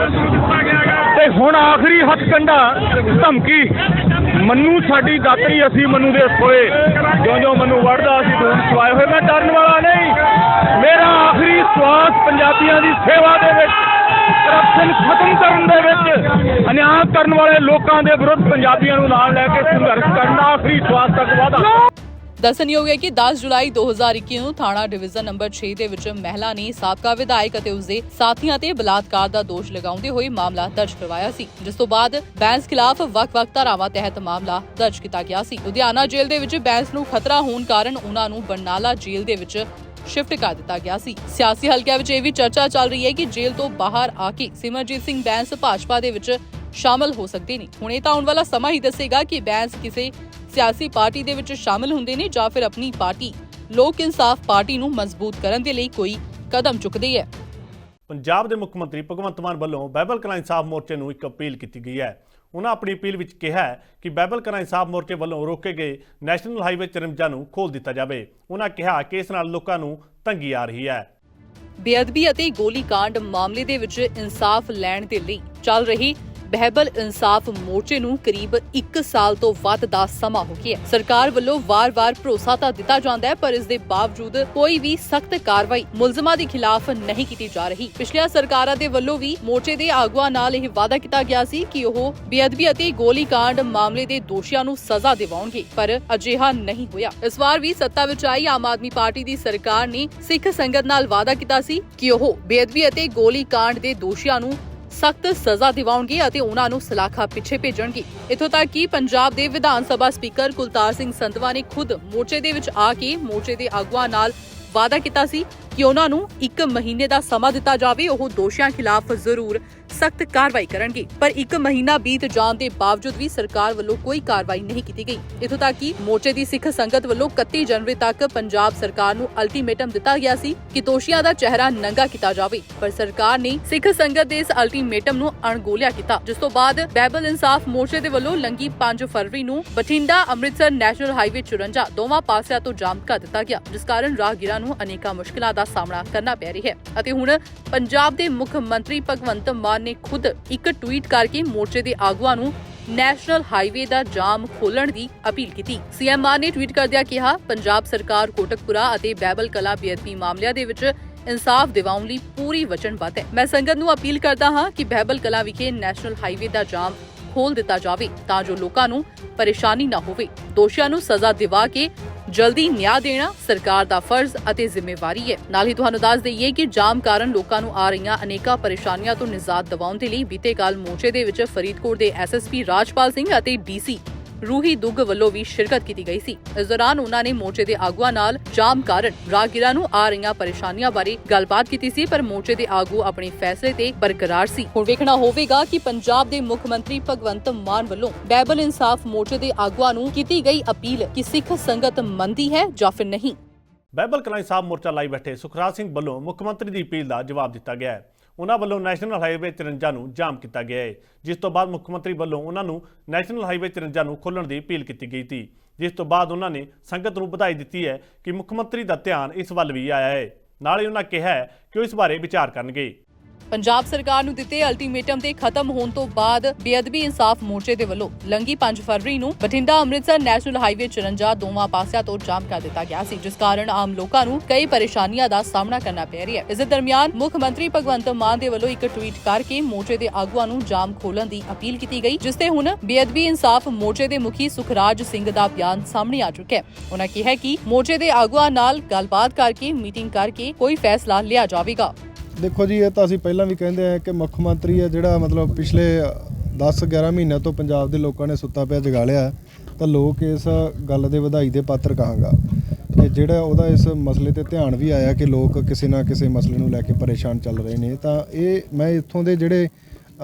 D: ਤੇ ਹੁਣ ਆਖਰੀ ਹੱਥਕੰਡਾ ਧਮਕੀ ਮੰਨੂ ਸਾਡੀ ਦਾਤਰੀ, ਅਸੀਂ ਮੰਨੂ ਦੇ ਸੋਏ, ਜਿਉਂ ਮੰਨੂ ਵੜਦਾ ਅਸੀਂ ਦੂਰ ਸਵਾਏ ਹੋਏ। ਮੈਂ ਡਰਨ ਵਾਲਾ ਨਹੀਂ। ਮੇਰਾ ਆਖਰੀ ਸਵਾਸ ਪੰਜਾਬੀਆਂ ਦੀ ਸੇਵਾ ਦੇ ਵਿੱਚ, ਕਰਪਸ਼ਨ ਖਤਮ ਕਰਨ ਦੇ ਵਿੱਚ, ਅਨਿਆਂ ਕਰਨ ਵਾਲੇ ਲੋਕਾਂ ਦੇ ਵਿਰੁੱਧ ਪੰਜਾਬੀਆਂ ਨੂੰ ਨਾਲ ਲੈ ਕੇ ਸੰਘਰਸ਼ ਕਰਨ ਦਾ ਆਖਰੀ ਸਵਾਸ ਤੱਕ ਵਾਅਦਾ।
B: ਦੱਸਣਯੋਗ ਹੈ ਕਿ 10 ਜੁਲਾਈ 2021 ਨੂੰ ਥਾਣਾ ਡਿਵੀਜ਼ਨ ਨੰਬਰ 6 ਦੇ ਵਿੱਚ ਮਹਿਲਾ ਨੇ ਸਾਬਕਾ ਵਿਧਾਇਕ ਅਤੇ ਉਸਦੇ ਸਾਥੀਆਂ ਤੇ ਬਲਾਤਕਾਰ ਦਾ ਦੋਸ਼ ਲਗਾਉਂਦੇ ਹੋਏ ਮਾਮਲਾ ਦਰਜ ਕਰਵਾਇਆ ਸੀ, ਜਿਸ ਤੋਂ ਬਾਅਦ ਬੈਂਸ ਖਿਲਾਫ ਵੱਖ-ਵੱਖ ਧਾਰਾਵਾਂ ਤਹਿਤ ਮਾਮਲਾ ਦਰਜ ਕੀਤਾ ਗਿਆ ਸੀ। ਲੁਧਿਆਣਾ ਜੇਲ੍ਹ ਦੇ ਵਿੱਚ ਬੈਂਸ ਨੂੰ ਖਤਰਾ ਹੋਣ ਕਾਰਨ ਉਹਨਾਂ ਨੂੰ ਬਰਨਾਲਾ ਜੇਲ੍ਹ ਦੇ ਵਿੱਚ ਸ਼ਿਫਟ ਕਰ ਦਿੱਤਾ ਗਿਆ ਸੀ। ਸਿਆਸੀ ਹਲਕਿਆਂ ਵਿੱਚ ਇਹ ਵੀ ਚਰਚਾ ਚੱਲ ਰਹੀ ਹੈ ਕਿ ਜੇਲ੍ਹ ਤੋਂ ਬਾਹਰ ਆ ਕੇ ਸਿਮਰਜੀਤ ਸਿੰਘ ਬੈਂਸ ਭਾਜਪਾ ਦੇ ਵਿੱਚ ਸ਼ਾਮਲ ਹੋ ਸਕਦੇ ਨੇ। ਹੁਣ ਇਹ ਤਾਂ ਆਉਣ ਵਾਲਾ ਸਮਾਂ ਹੀ ਦੱਸੇਗਾ ਕਿ ਬੈਂਸ ਕਿਸੇ ਸਿਆਸੀ ਪਾਰਟੀ ਦੇ ਵਿੱਚ ਸ਼ਾਮਲ ਹੁੰਦੇ ਨੇ ਜਾਂ ਫਿਰ ਆਪਣੀ ਪਾਰਟੀ ਲੋਕ ਇਨਸਾਫ ਪਾਰਟੀ ਨੂੰ ਮਜ਼ਬੂਤ ਕਰਨ ਦੇ ਲਈ ਕੋਈ ਕਦਮ ਚੁੱਕਦੇ ਹੈ।
A: ਪੰਜਾਬ ਦੇ ਮੁੱਖ ਮੰਤਰੀ ਭਗਵੰਤ ਮਾਨ ਵੱਲੋਂ ਬਾਈਬਲ ਕਲਾਂ ਇਨਸਾਫ ਮੋਰਚੇ ਨੂੰ ਇੱਕ ਅਪੀਲ ਕੀਤੀ ਗਈ ਹੈ। ਉਹਨਾਂ ਆਪਣੀ ਅਪੀਲ ਵਿੱਚ ਕਿਹਾ ਹੈ ਕਿ ਬਾਈਬਲ ਕਲਾਂ ਇਨਸਾਫ ਮੋਰਚੇ ਵੱਲੋਂ ਰੋਕੇ ਗਏ ਨੈਸ਼ਨਲ ਹਾਈਵੇ 53 ਨੂੰ ਖੋਲ੍ਹ ਦਿੱਤਾ ਜਾਵੇ। ਉਹਨਾਂ ਕਿਹਾ ਕਿ ਇਸ ਨਾਲ ਲੋਕਾਂ ਨੂੰ ਤੰਗੀ ਆ ਰਹੀ ਹੈ।
B: ਬੇਅਦਬੀ ਅਤੇ ਗੋਲੀकांड ਮਾਮਲੇ ਦੇ ਵਿੱਚ ਇਨਸਾਫ ਲੈਣ ਦੇ ਲਈ ਚੱਲ ਰਹੀ ਬਾਈਬਲ ਇਨਸਾਫ ਮੋਰਚੇ ਨੂੰ ਕਰੀਬ 1 ਸਾਲ ਤੋਂ ਵੱਧ ਦਾ ਸਮਾਂ ਹੋ ਗਿਆ ਹੈ। ਸਰਕਾਰ ਵੱਲੋਂ ਵਾਰ-ਵਾਰ ਭਰੋਸਾ ਤਾਂ ਦਿੱਤਾ ਜਾਂਦਾ ਹੈ, ਪਰ ਇਸ ਦੇ ਬਾਵਜੂਦ ਕੋਈ ਵੀ ਸਖਤ ਕਾਰਵਾਈ ਮੁਲਜ਼ਮਾਂ ਦੇ ਖਿਲਾਫ ਨਹੀਂ ਕੀਤੀ ਜਾ ਰਹੀ। ਪਿਛਲੀਆਂ ਸਰਕਾਰਾਂ ਦੇ ਵੱਲੋਂ ਵੀ ਮੋਰਚੇ ਦੇ ਆਗੂਆਂ ਨਾਲ ਇਹ ਵਾਅਦਾ ਕੀਤਾ ਗਿਆ ਸੀ ਕਿ ਉਹ ਬੇਅਦਬੀ ਅਤੇ ਗੋਲੀकांड ਮਾਮਲੇ ਦੇ ਦੋਸ਼ੀਆਂ ਨੂੰ ਸਜ਼ਾ ਦਿਵਾਉਣਗੇ, ਪਰ ਅਜਿਹਾ ਨਹੀਂ ਹੋਇਆ। ਇਸ ਵਾਰ ਵੀ ਸੱਤਾ ਵਿੱਚ ਆਈ ਆਮ ਆਦਮੀ ਪਾਰਟੀ ਦੀ ਸਰਕਾਰ ਨੇ ਸਿੱਖ ਸੰਗਤ ਨਾਲ ਵਾਅਦਾ ਕੀਤਾ ਸੀ ਕਿ ਉਹ ਬੇਅਦਬੀ ਅਤੇ ਗੋਲੀकांड ਦੇ ਦੋਸ਼ੀਆਂ ਨੂੰ ਸਖਤ ਸਜ਼ਾ ਦਿਵਾਉਣਗੇ ਅਤੇ ਉਹਨਾਂ ਨੂੰ ਸਲਾਖਾ ਪਿੱਛੇ ਭੇਜਣਗੇ। ਇੱਥੋਂ ਤੱਕ ਕਿ ਪੰਜਾਬ ਦੇ ਵਿਧਾਨ ਸਭਾ ਸਪੀਕਰ ਕੁਲਤਾਰ ਸਿੰਘ ਸੰਧਵਾ ਨੇ ਖੁਦ ਮੋਰਚੇ ਦੇ ਵਿੱਚ ਆ ਕੇ ਮੋਰਚੇ ਦੇ ਆਗੂਆਂ ਨਾਲ ਵਾਅਦਾ ਕੀਤਾ ਸੀ ਕਿ ਉਹਨਾਂ ਨੂੰ 1 ਮਹੀਨੇ ਦਾ ਸਮਾਂ ਦਿੱਤਾ ਜਾਵੇ, ਉਹ ਦੋਸ਼ੀਆਂ ਖਿਲਾਫ ਜ਼ਰੂਰ ਸਖਤ ਕਾਰਵਾਈ ਕਰਨਗੇ। ਪਰ 1 ਮਹੀਨਾ ਬੀਤ ਜਾਣ ਦੇ ਬਾਵਜੂਦ ਵੀ ਸਰਕਾਰ ਵੱਲੋਂ ਕੋਈ ਕਾਰਵਾਈ ਨਹੀਂ ਕੀਤੀ ਗਈ। ਇੱਥੋਂ ਤੱਕ ਕਿ ਮੋਰਚੇ ਦੀ ਸਿੱਖ ਸੰਗਤ ਵੱਲੋਂ 31 ਜਨਵਰੀ ਤੱਕ ਪੰਜਾਬ ਸਰਕਾਰ ਨੂੰ ਅਲਟੀਮੇਟਮ ਦਿੱਤਾ ਗਿਆ ਸੀ ਕਿ ਦੋਸ਼ੀਆਂ ਦਾ ਚਿਹਰਾ ਨੰਗਾ ਕੀਤਾ ਜਾਵੇ, ਪਰ ਸਰਕਾਰ ਨੇ ਸਿੱਖ ਸੰਗਤ ਦੇ ਇਸ ਅਲਟੀਮੇਟਮ ਨੂੰ ਅਣਗੌਲਿਆ ਕੀਤਾ, ਜਿਸ ਤੋਂ ਬਾਅਦ ਬਾਈਬਲ ਇਨਸਾਫ ਮੋਰਚੇ ਦੇ ਵੱਲੋਂ ਲੰਘੀ 5 ਫਰਵਰੀ ਨੂੰ ਬਠਿੰਡਾ ਅੰਮ੍ਰਿਤਸਰ ਨੈਸ਼ਨਲ ਹਾਈਵੇ 54 ਦੋਵਾਂ ਪਾਸਿਆਂ ਤੋਂ ਜਾਮ ਕਰ ਦਿੱਤਾ ਗਿਆ, ਜਿਸ ਕਾਰਨ ਰਾਹਗੀਰਾਂ ਨੂੰ ਅਨੇਕਾਂ ਮੁਸ਼ਕਲਾਂ ਦਾ ਸਾਹਮਣਾ ਕਰਨਾ ਪੈ ਰਿਹਾ ਹੈ। ਅਤੇ ਹੁਣ ਪੰਜਾਬ ਦੇ ਮੁੱਖ ਮੰਤਰੀ ਭਗਵੰਤ ਮਾਨ ਨੇ ਖੁਦ ਇੱਕ ਟਵੀਟ ਕਰਕੇ ਮੋਰਚੇ ਦੇ ਆਗੂਆਂ ਨੂੰ ਨੈਸ਼ਨਲ ਹਾਈਵੇ ਦਾ ਜਾਮ ਖੋਲਣ ਦੀ ਅਪੀਲ ਕੀਤੀ। ਸੀਐਮ ਮਾਨ ਨੇ ਟਵੀਟ ਕਰਦਿਆਂ ਕਿਹਾ, ਪੰਜਾਬ ਸਰਕਾਰ ਕੋਟਕਪੁਰਾ ਅਤੇ ਬਾਈਬਲ ਕਲਾਂ ਬੇਅਦਬੀ ਮਾਮਲਿਆਂ ਦੇ ਵਿੱਚ ਇਨਸਾਫ ਦਿਵਾਉਣ ਲਈ ਪੂਰੀ ਵਚਨਬੱਧ ਹੈ। ਮੈਂ ਸੰਗਤ ਨੂੰ ਅਪੀਲ ਕਰਦਾ ਹਾਂ ਕਿ ਬਾਈਬਲ ਕਲਾਂ ਵਿਖੇ ਨੈਸ਼ਨਲ ਹਾਈਵੇ ਦਾ ਜਾਮ ਖੋਲ ਦਿੱਤਾ ਜਾਵੇ ਤਾਂ ਜੋ ਲੋਕਾਂ ਨੂੰ ਪਰੇਸ਼ਾਨੀ ਨਾ ਹੋਵੇ। ਦੋਸ਼ੀਆਂ ਨੂੰ ਸਜ਼ਾ ਦਿਵਾ ਕੇ ਜਲਦੀ ਨਿਆਂ ਦੇਣਾ ਸਰਕਾਰ ਦਾ ਫਰਜ਼ ਅਤੇ ਜ਼ਿੰਮੇਵਾਰੀ ਹੈ। ਨਾਲ ਹੀ ਤੁਹਾਨੂੰ ਦੱਸ ਦਈਏ ਕਿ ਜਾਮ ਕਾਰਨ ਲੋਕਾਂ ਨੂੰ ਆ ਰਹੀਆਂ ਅਨੇਕਾਂ ਪਰੇਸ਼ਾਨੀਆਂ ਤੋਂ ਨਿਜਾਤ ਦਿਵਾਉਣ ਦੇ ਲਈ ਬੀਤੇ ਕੱਲ ਮੋਰਚੇ ਦੇ ਵਿੱਚ ਫਰੀਦਕੋਟ ਦੇ ਐਸਐਸਪੀ ਰਾਜਪਾਲ ਸਿੰਘ ਅਤੇ ਡੀਸੀ ਰੂਹੀ ਦੁੱਗ ਵੱਲੋਂ ਵੀ ਸ਼ਿਰਕਤ ਕੀਤੀ ਗਈ ਸੀ। ਇਸ ਦੌਰਾਨ ਉਹਨਾਂ ਨੇ ਮੋਰਚੇ ਦੇ ਆਗੂਆਂ ਨਾਲ ਜਾਮ ਕਾਰਨ ਰਾਹਗੀਰਾਂ ਨੂੰ ਆ ਰਹੀਆਂ ਪਰੇਸ਼ਾਨੀਆਂ ਬਾਰੇ ਗੱਲਬਾਤ ਕੀਤੀ ਸੀ, ਪਰ ਮੋਰਚੇ ਦੇ ਆਗੂ ਆਪਣੇ ਫੈਸਲੇ ਤੇ ਬਰਕਰਾਰ ਸੀ। ਹੁਣ ਵੇਖਣਾ ਹੋਵੇਗਾ ਕਿ ਪੰਜਾਬ ਦੇ ਮੁੱਖ ਮੰਤਰੀ ਭਗਵੰਤ ਮਾਨ ਵੱਲੋਂ ਬਾਈਬਲ ਇਨਸਾਫ ਮੋਰਚੇ ਦੇ ਆਗੂਆਂ ਨੂੰ ਕੀਤੀ ਗਈ ਅਪੀਲ ਕਿ ਸਿੱਖ ਸੰਗਤ ਮੰਨਦੀ ਹੈ ਜਾਂ ਫਿਰ ਨਹੀਂ।
A: ਬਾਈਬਲ ਕਲਾਂ ਇਨਸਾਫ ਮੋਰਚਾ ਲਾਈ ਬੈਠੇ ਸੁਖਰਾਜ ਸਿੰਘ ਵੱਲੋਂ ਮੁੱਖ ਮੰਤਰੀ ਦੀ ਅਪੀਲ ਦਾ ਜਵਾਬ ਦਿੱਤਾ ਗਿਆ ਹੈ। ਉਹਨਾਂ ਵੱਲੋਂ ਨੈਸ਼ਨਲ ਹਾਈਵੇ 53 ਨੂੰ ਜਾਮ ਕੀਤਾ ਗਿਆ ਹੈ, ਜਿਸ ਤੋਂ ਬਾਅਦ ਮੁੱਖ ਮੰਤਰੀ ਵੱਲੋਂ ਉਹਨਾਂ ਨੂੰ ਨੈਸ਼ਨਲ ਹਾਈਵੇ 53 ਨੂੰ ਖੋਲ੍ਹਣ ਦੀ ਅਪੀਲ ਕੀਤੀ ਗਈ ਸੀ, ਜਿਸ ਤੋਂ ਬਾਅਦ ਉਹਨਾਂ ਨੇ ਸੰਗਤ ਨੂੰ ਵਧਾਈ ਦਿੱਤੀ ਹੈ ਕਿ ਮੁੱਖ ਮੰਤਰੀ ਦਾ ਧਿਆਨ ਇਸ ਵੱਲ ਵੀ ਆਇਆ ਹੈ। ਨਾਲ ਹੀ ਉਹਨਾਂ ਕਿਹਾ ਹੈ ਕਿ ਉਹ ਇਸ ਬਾਰੇ ਵਿਚਾਰ ਕਰਨਗੇ।
B: ਪੰਜਾਬ ਸਰਕਾਰ ਨੂੰ ਦਿੱਤੇ ਅਲਟੀਮੇਟਮ ਦੇ ਖਤਮ ਹੋਣ ਤੋਂ ਬਾਅਦ ਬੇਅਦਬੀ ਇਨਸਾਫ ਮੋਰਚੇ ਦੇ ਵੱਲੋਂ ਲੰਘੀ 5 ਫਰਵਰੀ ਨੂੰ ਬਠਿੰਡਾ ਅੰਮ੍ਰਿਤਸਰ ਨੈਸ਼ਨਲ ਹਾਈਵੇ 54 ਦੋਵਾਂ ਪਾਸਿਆਂ ਤੋਂ ਜਾਮ ਕਰ ਦਿੱਤਾ ਗਿਆ ਸੀ, ਜਿਸ ਕਾਰਨ ਆਮ ਲੋਕਾਂ ਨੂੰ ਕਈ ਪਰੇਸ਼ਾਨੀਆਂ ਦਾ ਸਾਹਮਣਾ ਕਰਨਾ ਪੈ ਰਿਹਾ ਹੈ। ਇਸ ਦੇ ਦਰਮਿਆਨ ਮੁੱਖ ਮੰਤਰੀ ਭਗਵੰਤ ਮਾਨ ਦੇ ਵੱਲੋਂ ਇੱਕ ਟਵੀਟ ਕਰਕੇ ਮੋਰਚੇ ਦੇ ਆਗੂਆਂ ਨੂੰ ਜਾਮ ਖੋਲ੍ਹਣ ਦੀ ਅਪੀਲ ਕੀਤੀ ਗਈ, ਜਿਸ ਤੇ ਹੁਣ ਬੇਅਦਬੀ ਇਨਸਾਫ ਮੋਰਚੇ ਦੇ ਮੁਖੀ ਸੁਖਰਾਜ ਸਿੰਘ ਦਾ ਬਿਆਨ ਸਾਹਮਣੇ ਆ ਚੁੱਕਾ ਹੈ। ਉਹਨਾਂ ਕਿਹਾ ਕਿ ਮੋਰਚੇ ਦੇ ਆਗੂਆਂ ਨਾਲ ਗੱਲਬਾਤ ਕਰਕੇ ਮੀਟਿੰਗ ਕਰਕੇ ਕੋਈ ਫੈਸਲਾ ਲਿਆ ਜਾਵੇਗਾ।
E: ਦੇਖੋ ਜੀ, ਇਹ ਤਾਂ ਅਸੀਂ ਪਹਿਲਾਂ ਵੀ ਕਹਿੰਦੇ ਆ ਕਿ ਮੁੱਖ ਮੰਤਰੀ ਹੈ ਜਿਹੜਾ ਮਤਲਬ ਪਿਛਲੇ 10-11 ਮਹੀਨਿਆਂ ਤੋਂ ਪੰਜਾਬ ਦੇ ਲੋਕਾਂ ਨੇ ਸੁੱਤਾ ਪਿਆ ਜਗਾ ਲਿਆ, ਤਾਂ ਲੋਕ ਇਸ ਗੱਲ ਦੇ ਵਧਾਈ ਦੇ ਪਾਤਰ ਕਹਾਂਗਾ। ਕਿ ਜਿਹੜਾ ਉਹਦਾ ਇਸ ਮਸਲੇ ਤੇ ਧਿਆਨ ਵੀ ਆਇਆ ਕਿ ਲੋਕ ਕਿਸੇ ਨਾ ਕਿਸੇ ਮਸਲੇ ਨੂੰ ਲੈ ਕੇ ਪਰੇਸ਼ਾਨ ਚੱਲ ਰਹੇ ਨੇ। ਤਾਂ ਇਹ ਮੈਂ ਇੱਥੋਂ ਦੇ ਜਿਹੜੇ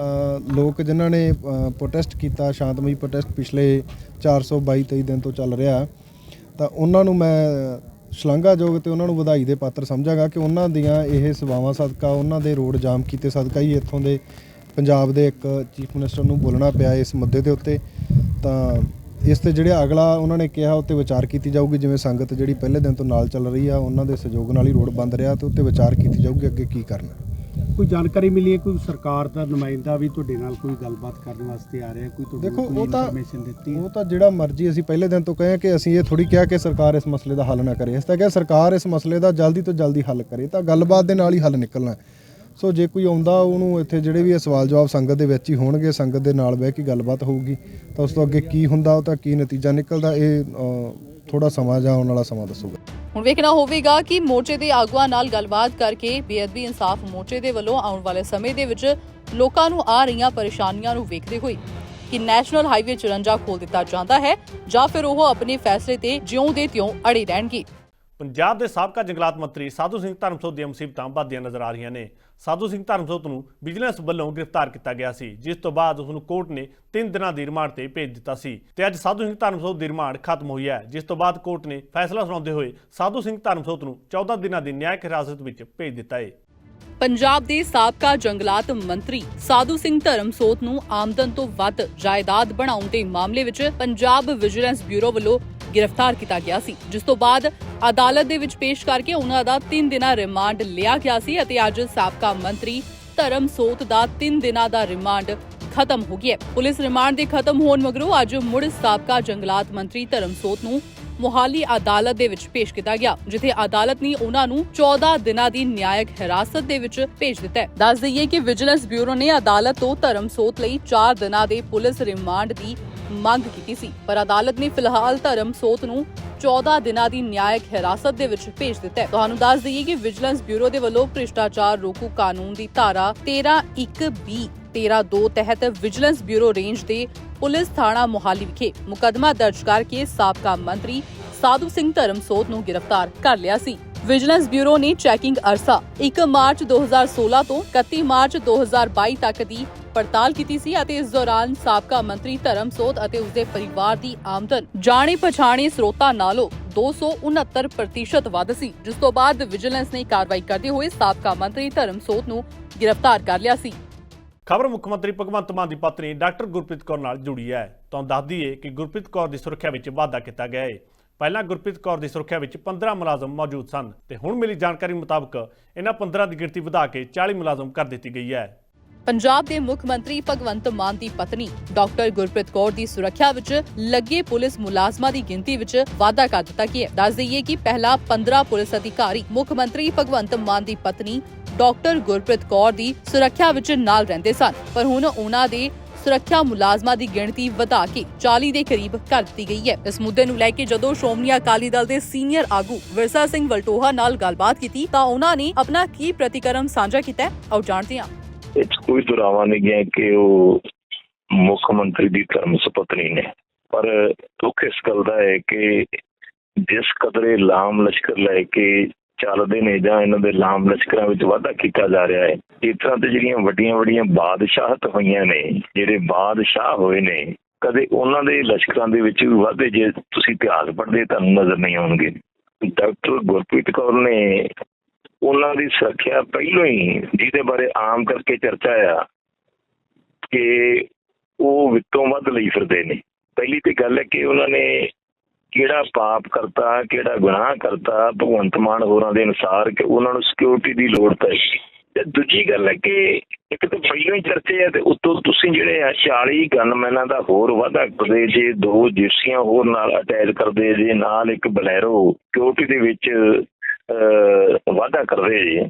E: ਲੋਕ ਜਿਨ੍ਹਾਂ ਨੇ ਪ੍ਰੋਟੈਸਟ ਕੀਤਾ, ਸ਼ਾਂਤਮਈ ਪ੍ਰੋਟੈਸਟ ਪਿਛਲੇ 422-23 ਦਿਨ ਤੋਂ ਚੱਲ ਰਿਹਾ, ਤਾਂ ਉਹਨਾਂ ਨੂੰ ਮੈਂ ਸ਼ਲਾਘਾਯੋਗ ਤੇ ਉਹਨਾਂ ਨੂੰ ਵਧਾਈ ਦੇ ਪਾਤਰ ਸਮਝਾਂਗਾ ਕਿ ਉਹਨਾਂ ਦੀਆਂ ਇਹ ਸੇਵਾਵਾਂ ਸਦਕਾ, ਉਹਨਾਂ ਦੇ ਰੋਡ ਜਾਮ ਕੀਤੇ ਸਦਕਾ ਹੀ ਇੱਥੋਂ ਦੇ ਪੰਜਾਬ ਦੇ ਇੱਕ ਚੀਫ ਮਿਨਿਸਟਰ ਨੂੰ ਬੋਲਣਾ ਪਿਆ ਇਸ ਮੁੱਦੇ ਦੇ ਉੱਤੇ। ਤਾਂ ਇਸ ਤੇ ਜਿਹੜਾ ਅਗਲਾ ਉਹਨਾਂ ਨੇ ਕਿਹਾ ਉੱਤੇ ਵਿਚਾਰ ਕੀਤੀ ਜਾਊਗੀ। ਜਿਵੇਂ ਸੰਗਤ ਜਿਹੜੀ ਪਹਿਲੇ ਦਿਨ ਤੋਂ ਨਾਲ ਚੱਲ ਰਹੀ ਆ, ਉਹਨਾਂ ਦੇ ਸਹਿਯੋਗ ਨਾਲ ਹੀ ਰੋਡ ਬੰਦ ਰਿਹਾ, ਤੇ ਉੱਤੇ ਵਿਚਾਰ ਕੀਤੀ ਜਾਊਗੀ ਅੱਗੇ ਕੀ ਕਰਨਾ।
F: ਕੋਈ ਜਾਣਕਾਰੀ ਮਿਲੀ ਹੈ, ਕੋਈ ਸਰਕਾਰ ਦਾ ਨੁਮਾਇੰਦਾ ਵੀ ਤੁਹਾਡੇ ਨਾਲ ਕੋਈ ਗੱਲਬਾਤ ਕਰਨ ਵਾਸਤੇ ਆ ਰਿਹਾ, ਕੋਈ
E: ਦੇਖੋ
F: ਤੁਹਾਨੂੰ
E: ਉਹ ਤਾਂ
F: ਇਨਫੋਰਮੇਸ਼ਨ ਦਿੱਤੀ ਹੈ?
E: ਉਹ ਤਾਂ ਜਿਹੜਾ ਮਰਜ਼ੀ, ਅਸੀਂ ਪਹਿਲੇ ਦਿਨ ਤੋਂ ਕਹੇ ਕਿ ਅਸੀਂ ਇਹ ਥੋੜੀ ਕਿਹਾ ਕਿ ਸਰਕਾਰ ਇਸ ਮਸਲੇ ਦਾ ਹੱਲ ਨਾ ਕਰੇ। ਇਸ ਤਾਂ ਕਿਹਾ ਸਰਕਾਰ ਇਸ ਮਸਲੇ ਦਾ ਜਲਦੀ ਤੋਂ ਜਲਦੀ ਹੱਲ ਕਰੇ, ਤਾਂ ਗੱਲਬਾਤ ਦੇ ਨਾਲ ਹੀ ਹੱਲ ਨਿਕਲਣਾ। ਸੋ ਜੇ ਕੋਈ ਆਉਂਦਾ, ਉਹਨੂੰ ਇੱਥੇ ਜਿਹੜੇ ਵੀ ਇਹ ਸਵਾਲ ਜਵਾਬ ਸੰਗਤ ਦੇ ਵਿੱਚ ਹੀ ਹੋਣਗੇ, ਸੰਗਤ ਦੇ ਨਾਲ ਬਹਿ ਕੇ ਗੱਲਬਾਤ ਹੋਊਗੀ, ਤਾਂ ਉਸ ਤੋਂ ਅੱਗੇ ਕੀ ਹੁੰਦਾ, ਉਹ ਤਾਂ ਕੀ ਨਤੀਜਾ ਨਿਕਲਦਾ, ਇਹ ਥੋੜਾ ਸਮਾਂ ਜਾਂ ਆਉਣ ਵਾਲਾ ਸਮਾਂ ਦੱਸੂਗਾ।
B: ਹੁਣ ਵੇਖਣਾ ਹੋਵੇਗਾ ਕਿ ਮੋਰਚੇ ਦੇ ਆਗੂਆਂ ਨਾਲ ਗੱਲਬਾਤ ਕਰਕੇ ਬੇਅਦਬੀ ਇਨਸਾਫ ਮੋਰਚੇ ਦੇ ਵੱਲੋਂ ਆਉਣ ਵਾਲੇ ਸਮੇਂ ਦੇ ਵਿੱਚ ਲੋਕਾਂ ਨੂੰ ਆ ਰਹੀਆਂ ਪਰੇਸ਼ਾਨੀਆਂ ਨੂੰ ਵੇਖਦੇ ਹੋਏ ਕਿ ਨੈਸ਼ਨਲ ਹਾਈਵੇ 54 ਖੋਲ ਦਿੱਤਾ ਜਾਂਦਾ ਹੈ ਜਾਂ ਫਿਰ ਉਹ ਆਪਣੇ ਫੈਸਲੇ ਤੇ ਜਿਉਂ ਦੇ ਤਿਉਂ ਅੜੇ ਰਹਿਣਗੇ।
A: ਪੰਜਾਬ ਦੇ ਸਾਬਕਾ ਜੰਗਲਾਤ ਮੰਤਰੀ ਸਾਧੂ ਸਿੰਘ ਧਰਮਸੋਤ ਦੀਆਂ ਮੁਸੀਬਤਾਂ ਵੱਧਦੀਆਂ ਨਜ਼ਰ ਆ ਰਹੀਆਂ ਨੇ। ਸਾਧੂ ਸਿੰਘ ਧਰਮਸੋਤ ਨੂੰ ਵਿਜੀਲੈਂਸ ਵੱਲੋਂ ਗ੍ਰਿਫਤਾਰ ਕੀਤਾ ਗਿਆ ਸੀ, ਜਿਸ ਤੋਂ ਬਾਅਦ ਉਸ ਨੂੰ ਕੋਰਟ ਨੇ 3 ਦਿਨਾਂ ਦੀ ਰਿਮਾਂਡ ਤੇ ਭੇਜ ਦਿੱਤਾ ਸੀ ਤੇ ਅੱਜ ਸਾਧੂ ਸਿੰਘ ਧਰਮਸੋਤ ਦੀ ਰਿਮਾਂਡ ਖਤਮ ਹੋਈ ਹੈ, ਜਿਸ ਤੋਂ ਬਾਅਦ ਕੋਰਟ ਨੇ ਫੈਸਲਾ ਸੁਣਾਉਂਦੇ ਹੋਏ ਸਾਧੂ ਸਿੰਘ ਧਰਮਸੋਤ ਨੂੰ 14 ਦਿਨਾਂ ਦੀ ਨਿਆਇਕ ਹਿਰਾਸਤ ਵਿੱਚ ਭੇਜ ਦਿੱਤਾ ਹੈ।
B: ਪੰਜਾਬ ਦੇ ਸਾਬਕਾ ਜੰਗਲਾਤ ਮੰਤਰੀ ਸਾਧੂ ਸਿੰਘ ਧਰਮਸੋਤ ਨੂੰ ਆਮਦਨ ਤੋਂ ਵੱਧ ਜਾਇਦਾਦ ਬਣਾਉਣ ਦੇ ਮਾਮਲੇ ਵਿੱਚ ਪੰਜਾਬ ਵਿਜੀਲੈਂਸ ਬਿਊਰੋ ਵੱਲੋਂ ਗ੍ਰਿਫਤਾਰ ਕੀਤਾ ਗਿਆ ਸੀ, ਜਿਸ ਤੋਂ ਬਾਅਦ ਅਦਾਲਤ ਦੇ ਵਿੱਚ ਪੇਸ਼ ਕਰਕੇ ਉਹਨਾਂ ਦਾ 3 ਦਿਨਾਂ ਰਿਮਾਂਡ ਲਿਆ ਗਿਆ ਸੀ ਅਤੇ ਅੱਜ ਸਾਬਕਾ ਮੰਤਰੀ ਧਰਮਸੋਤ ਦਾ 3 ਦਿਨਾਂ ਦਾ ਰਿਮਾਂਡ ਖਤਮ ਹੋ ਗਿਆ। ਪੁਲਿਸ ਰਿਮਾਂਡ ਦੇ ਖਤਮ ਹੋਣ ਮਗਰੋਂ ਅੱਜ ਮੁੜ ਸਾਬਕਾ ਜੰਗਲਾਤ ਮੰਤਰੀ ਧਰਮਸੋਤ ਨੂੰ ਮੁਹਾਲੀ ਅਦਾਲਤ ਦੇ ਵਿੱਚ ਪੇਸ਼ ਕੀਤਾ ਗਿਆ, ਜਿੱਥੇ ਅਦਾਲਤ ਨੇ ਉਹਨਾਂ ਨੂੰ 14 ਦਿਨਾਂ ਦੀ ਨਿਆਇਕ ਹਿਰਾਸਤ ਦੇ ਵਿੱਚ ਭੇਜ ਦਿੱਤਾ ਹੈ। ਦੱਸ ਦਈਏ ਕਿ ਵਿਜੀਲੈਂਸ ਬਿਊਰੋ ਨੇ ਅਦਾਲਤ ਤੋਂ ਧਰਮਸੋਤ ਲਈ 4 ਦਿਨਾਂ ਦੇ ਪੁਲਿਸ ਰਿਮਾਂਡ ਦੀ ਮੰਗ ਕੀਤੀ ਸੀ, ਪਰ ਅਦਾਲਤ ਨੇ ਫਿਲਹਾਲ ਧਰਮਸੋਤ ਨੂੰ 14 ਦਿਨਾਂ ਦੀ ਨਿਆਇਕ ਹਿਰਾਸਤ ਦੇ ਵਿੱਚ ਭੇਜ ਦਿੱਤਾ ਹੈ। ਤੁਹਾਨੂੰ ਦੱਸ ਦਈਏ ਕਿ ਵਿਜੀਲੈਂਸ ਬਿਊਰੋ ਦੇ ਵੱਲੋਂ ਭ੍ਰਿਸ਼ਟਾਚਾਰ ਰੋਕੂ ਕਾਨੂੰਨ ਦੀ ਧਾਰਾ 13(1)(b) 13(2) ਤਹਿਤ ਵਿਜੀਲੈਂਸ ਬਿਊਰੋ ਰੇਂਜ ਦੇ ਪੁਲਿਸ ਥਾਣਾ ਮੁਹਾਲੀ ਵਿਖੇ ਮੁਕੱਦਮਾ ਦਰਜ ਕਰਕੇ ਸਾਬਕਾ ਮੰਤਰੀ ਸਾਧੂ ਸਿੰਘ ਧਰਮਸੋਤ ਨੂੰ ਗ੍ਰਿਫਤਾਰ ਕਰ ਲਿਆ ਸੀ। ਵਿਜੀਲੈਂਸ ਬਿਊਰੋ ਨੇ ਚੈਕਿੰਗ ਅਰਸਾ 1 ਮਾਰਚ 2016 ਤੋਂ 31 ਮਾਰਚ 2022 ਤੱਕ ਦੀ ਪੜਤਾਲ ਕੀਤੀ ਸੀ ਅਤੇ ਇਸ ਦੌਰਾਨ ਸਾਬਕਾ ਮੰਤਰੀ ਧਰਮਸੋਤ ਅਤੇ ਉਸਦੇ ਪਰਿਵਾਰ ਦੀ ਆਮਦਨ ਜਾਣੇ ਪਛਾਣੇ ਸਰੋਤਾਂ ਨਾਲੋਂ 269% ਵੱਧ ਸੀ, ਜਿਸ ਤੋਂ ਬਾਅਦ ਵਿਜੀਲੈਂਸ ਨੇ ਕਾਰਵਾਈ ਕਰਦੇ ਹੋਏ ਸਾਬਕਾ ਮੰਤਰੀ ਧਰਮਸੋਤ ਨੂੰ ਗ੍ਰਿਫਤਾਰ ਕਰ ਲਿਆ ਸੀ।
A: ਖਬਰ ਮੁੱਖ ਮੰਤਰੀ ਭਗਵੰਤ ਮਾਨ ਦੀ ਪਤਨੀ ਡਾਕਟਰ ਗੁਰਪ੍ਰੀਤ ਕੌਰ ਨਾਲ ਜੁੜੀ ਹੈ। ਤੁਹਾਨੂੰ ਦੱਸ ਦਈਏ ਕਿ ਗੁਰਪ੍ਰੀਤ ਕੌਰ ਦੀ ਸੁਰੱਖਿਆ ਵਿੱਚ ਵਾਧਾ ਕੀਤਾ ਗਿਆ ਹੈ। ਪਹਿਲਾਂ ਗੁਰਪ੍ਰੀਤ ਕੌਰ ਦੀ ਸੁਰੱਖਿਆ ਵਿੱਚ 15 ਮੁਲਾਜ਼ਮ ਮੌਜੂਦ ਸਨ ਤੇ ਹੁਣ ਮਿਲੀ ਜਾਣਕਾਰੀ ਮੁਤਾਬਕ ਇਹਨਾਂ 15 ਦੀ ਗਿਣਤੀ ਵਧਾ ਕੇ 40 ਮੁਲਾਜ਼ਮ ਕਰ ਦਿੱਤੀ ਗਈ ਹੈ।
B: ਪੰਜਾਬ ਦੇ ਮੁੱਖ ਮੰਤਰੀ ਭਗਵੰਤ ਮਾਨ ਦੀ ਪਤਨੀ ਡਾਕਟਰ ਗੁਰਪ੍ਰੀਤ ਕੌਰ ਦੀ ਸੁਰੱਖਿਆ ਵਿੱਚ ਲੱਗੇ ਪੁਲਿਸ ਮੁਲਾਜ਼ਮਾਂ ਦੀ ਗਿਣਤੀ ਵਿੱਚ ਵਾਧਾ ਕਰ ਦਿੱਤਾ ਗਿਆ ਹੈ। ਦੱਸ ਦਈਏ ਕਿ ਪਹਿਲਾਂ 15 ਪੁਲਿਸ ਅਧਿਕਾਰੀ ਮੁੱਖ ਮੰਤਰੀ ਭਗਵੰਤ ਮਾਨ ਦੀ ਪਤਨੀ ਡਾਕਟਰ ਗੁਰਪ੍ਰੀਤ ਕੌਰ ਦੀ ਸੁਰੱਖਿਆ ਵਿੱਚ ਨਾਲ ਰਹਿੰਦੇ ਸਨ, ਪਰ ਹੁਣ ਉਹਨਾਂ ਦੇ ਸੁਰੱਖਿਆ ਮੁਲਾਜ਼ਮਾਂ ਦੀ ਗਿਣਤੀ ਵਧਾ ਕੇ 40 ਦੇ ਕਰੀਬ ਕਰ ਦਿੱਤੀ ਗਈ ਹੈ। ਇਸ ਮੁੱਦੇ ਨੂੰ ਲੈ ਕੇ ਜਦੋਂ ਸ਼੍ਰੋਮਣੀ ਅਕਾਲੀ ਦਲ ਦੇ ਸੀਨੀਅਰ ਆਗੂ ਵਿਰਸਾ ਸਿੰਘ ਵਲਟੋਹਾ ਨਾਲ ਗੱਲਬਾਤ ਕੀਤੀ ਤਾਂ ਉਹਨਾਂ ਨੇ ਆਪਣਾ ਕੀ ਪ੍ਰਤੀਕਰਮ ਸਾਂਝਾ ਕੀਤਾ ਹੈ, ਆਓ ਜਾਣਦੇ ਹਾਂ।
G: ਇਹ 'ਚ ਕੋਈ ਦੁਰਾਵਾ ਨਹੀਂ ਗਿਆ ਕਿ ਉਹ ਮੁੱਖ ਮੰਤਰੀ ਦੀ ਧਰਮ ਸੁਪਤਨੀ ਨੇ, ਪਰ ਦੁੱਖ ਇਸ ਗੱਲ ਦਾ ਹੈ ਕਿ ਜਿਸ ਕਦਰੇ ਲਾਮ ਲਸ਼ਕਰ ਲੈ ਕੇ ਚੱਲਦੇ ਨੇ ਜਾਂ ਇਹਨਾਂ ਦੇ ਲਾਮ ਲਸ਼ਕਰਾਂ ਵਿੱਚ ਵਾਧਾ ਕੀਤਾ ਜਾ ਰਿਹਾ ਹੈ, ਇਸ ਤਰ੍ਹਾਂ ਤੇ ਜਿਹੜੀਆਂ ਵੱਡੀਆਂ ਵੱਡੀਆਂ ਬਾਦਸ਼ਾਹਤ ਹੋਈਆਂ ਨੇ, ਜਿਹੜੇ ਬਾਦਸ਼ਾਹ ਹੋਏ ਨੇ, ਕਦੇ ਉਹਨਾਂ ਦੇ ਲਸ਼ਕਰਾਂ ਦੇ ਵਿੱਚ ਵੀ ਵਾਧੇ ਜੇ ਤੁਸੀਂ ਇਤਿਹਾਸ ਪੜ੍ਹਦੇ ਤੁਹਾਨੂੰ ਨਜ਼ਰ ਨਹੀਂ ਆਉਣਗੇ। ਡਾਕਟਰ ਗੁਰਪ੍ਰੀਤ ਕੌਰ ਨੇ ਉਹਨਾਂ ਦੀ ਸੁਰੱਖਿਆ ਪਹਿਲੋਂ ਹੀ, ਜਿਹਦੇ ਬਾਰੇ ਆਮ ਕਰਕੇ ਚਰਚਾ ਆ ਕਿ ਉਹ ਵਿੱਤੋਂ ਵੱਧ ਲਈ ਫਿਰਦੇ ਨੇ। ਪਹਿਲੀ ਤੇ ਗੱਲ ਹੈ ਕਿ ਉਹਨਾਂ ਨੇ ਕਿਹੜਾ ਪਾਪ ਕਰਤਾ, ਕਿਹੜਾ ਗੁਨਾਹ ਕਰਤਾ ਭਗਵੰਤ ਮਾਨ ਹੋਰਾਂ ਦੇ ਅਨੁਸਾਰ ਕਿ ਉਹਨਾਂ ਨੂੰ ਸਿਕਿਉਰਿਟੀ ਦੀ ਲੋੜ ਪੈ ਗਈ। ਤੇ ਦੂਜੀ ਗੱਲ ਹੈ ਕਿ ਇੱਕ ਤਾਂ ਪਹਿਲੋਂ ਹੀ ਚਰਚੇ ਹੈ ਤੇ ਉੱਤੋਂ ਤੁਸੀਂ ਜਿਹੜੇ ਆ 40 ਗਨਮੈਨਾਂ ਦਾ ਹੋਰ ਵਾਧਾ ਕਰਦੇ ਜੇ, 2 ਜਿਪਸੀਆਂ ਹੋਰ ਨਾਲ ਅਟੈਚ ਕਰਦੇ ਜੇ, ਨਾਲ ਇੱਕ ਬਲੈਰੋ ਸਿਕਿਉਰਿਟੀ ਦੇ ਵਿੱਚ ਵਾਧਾ ਕਰਦੇ ਜੇ,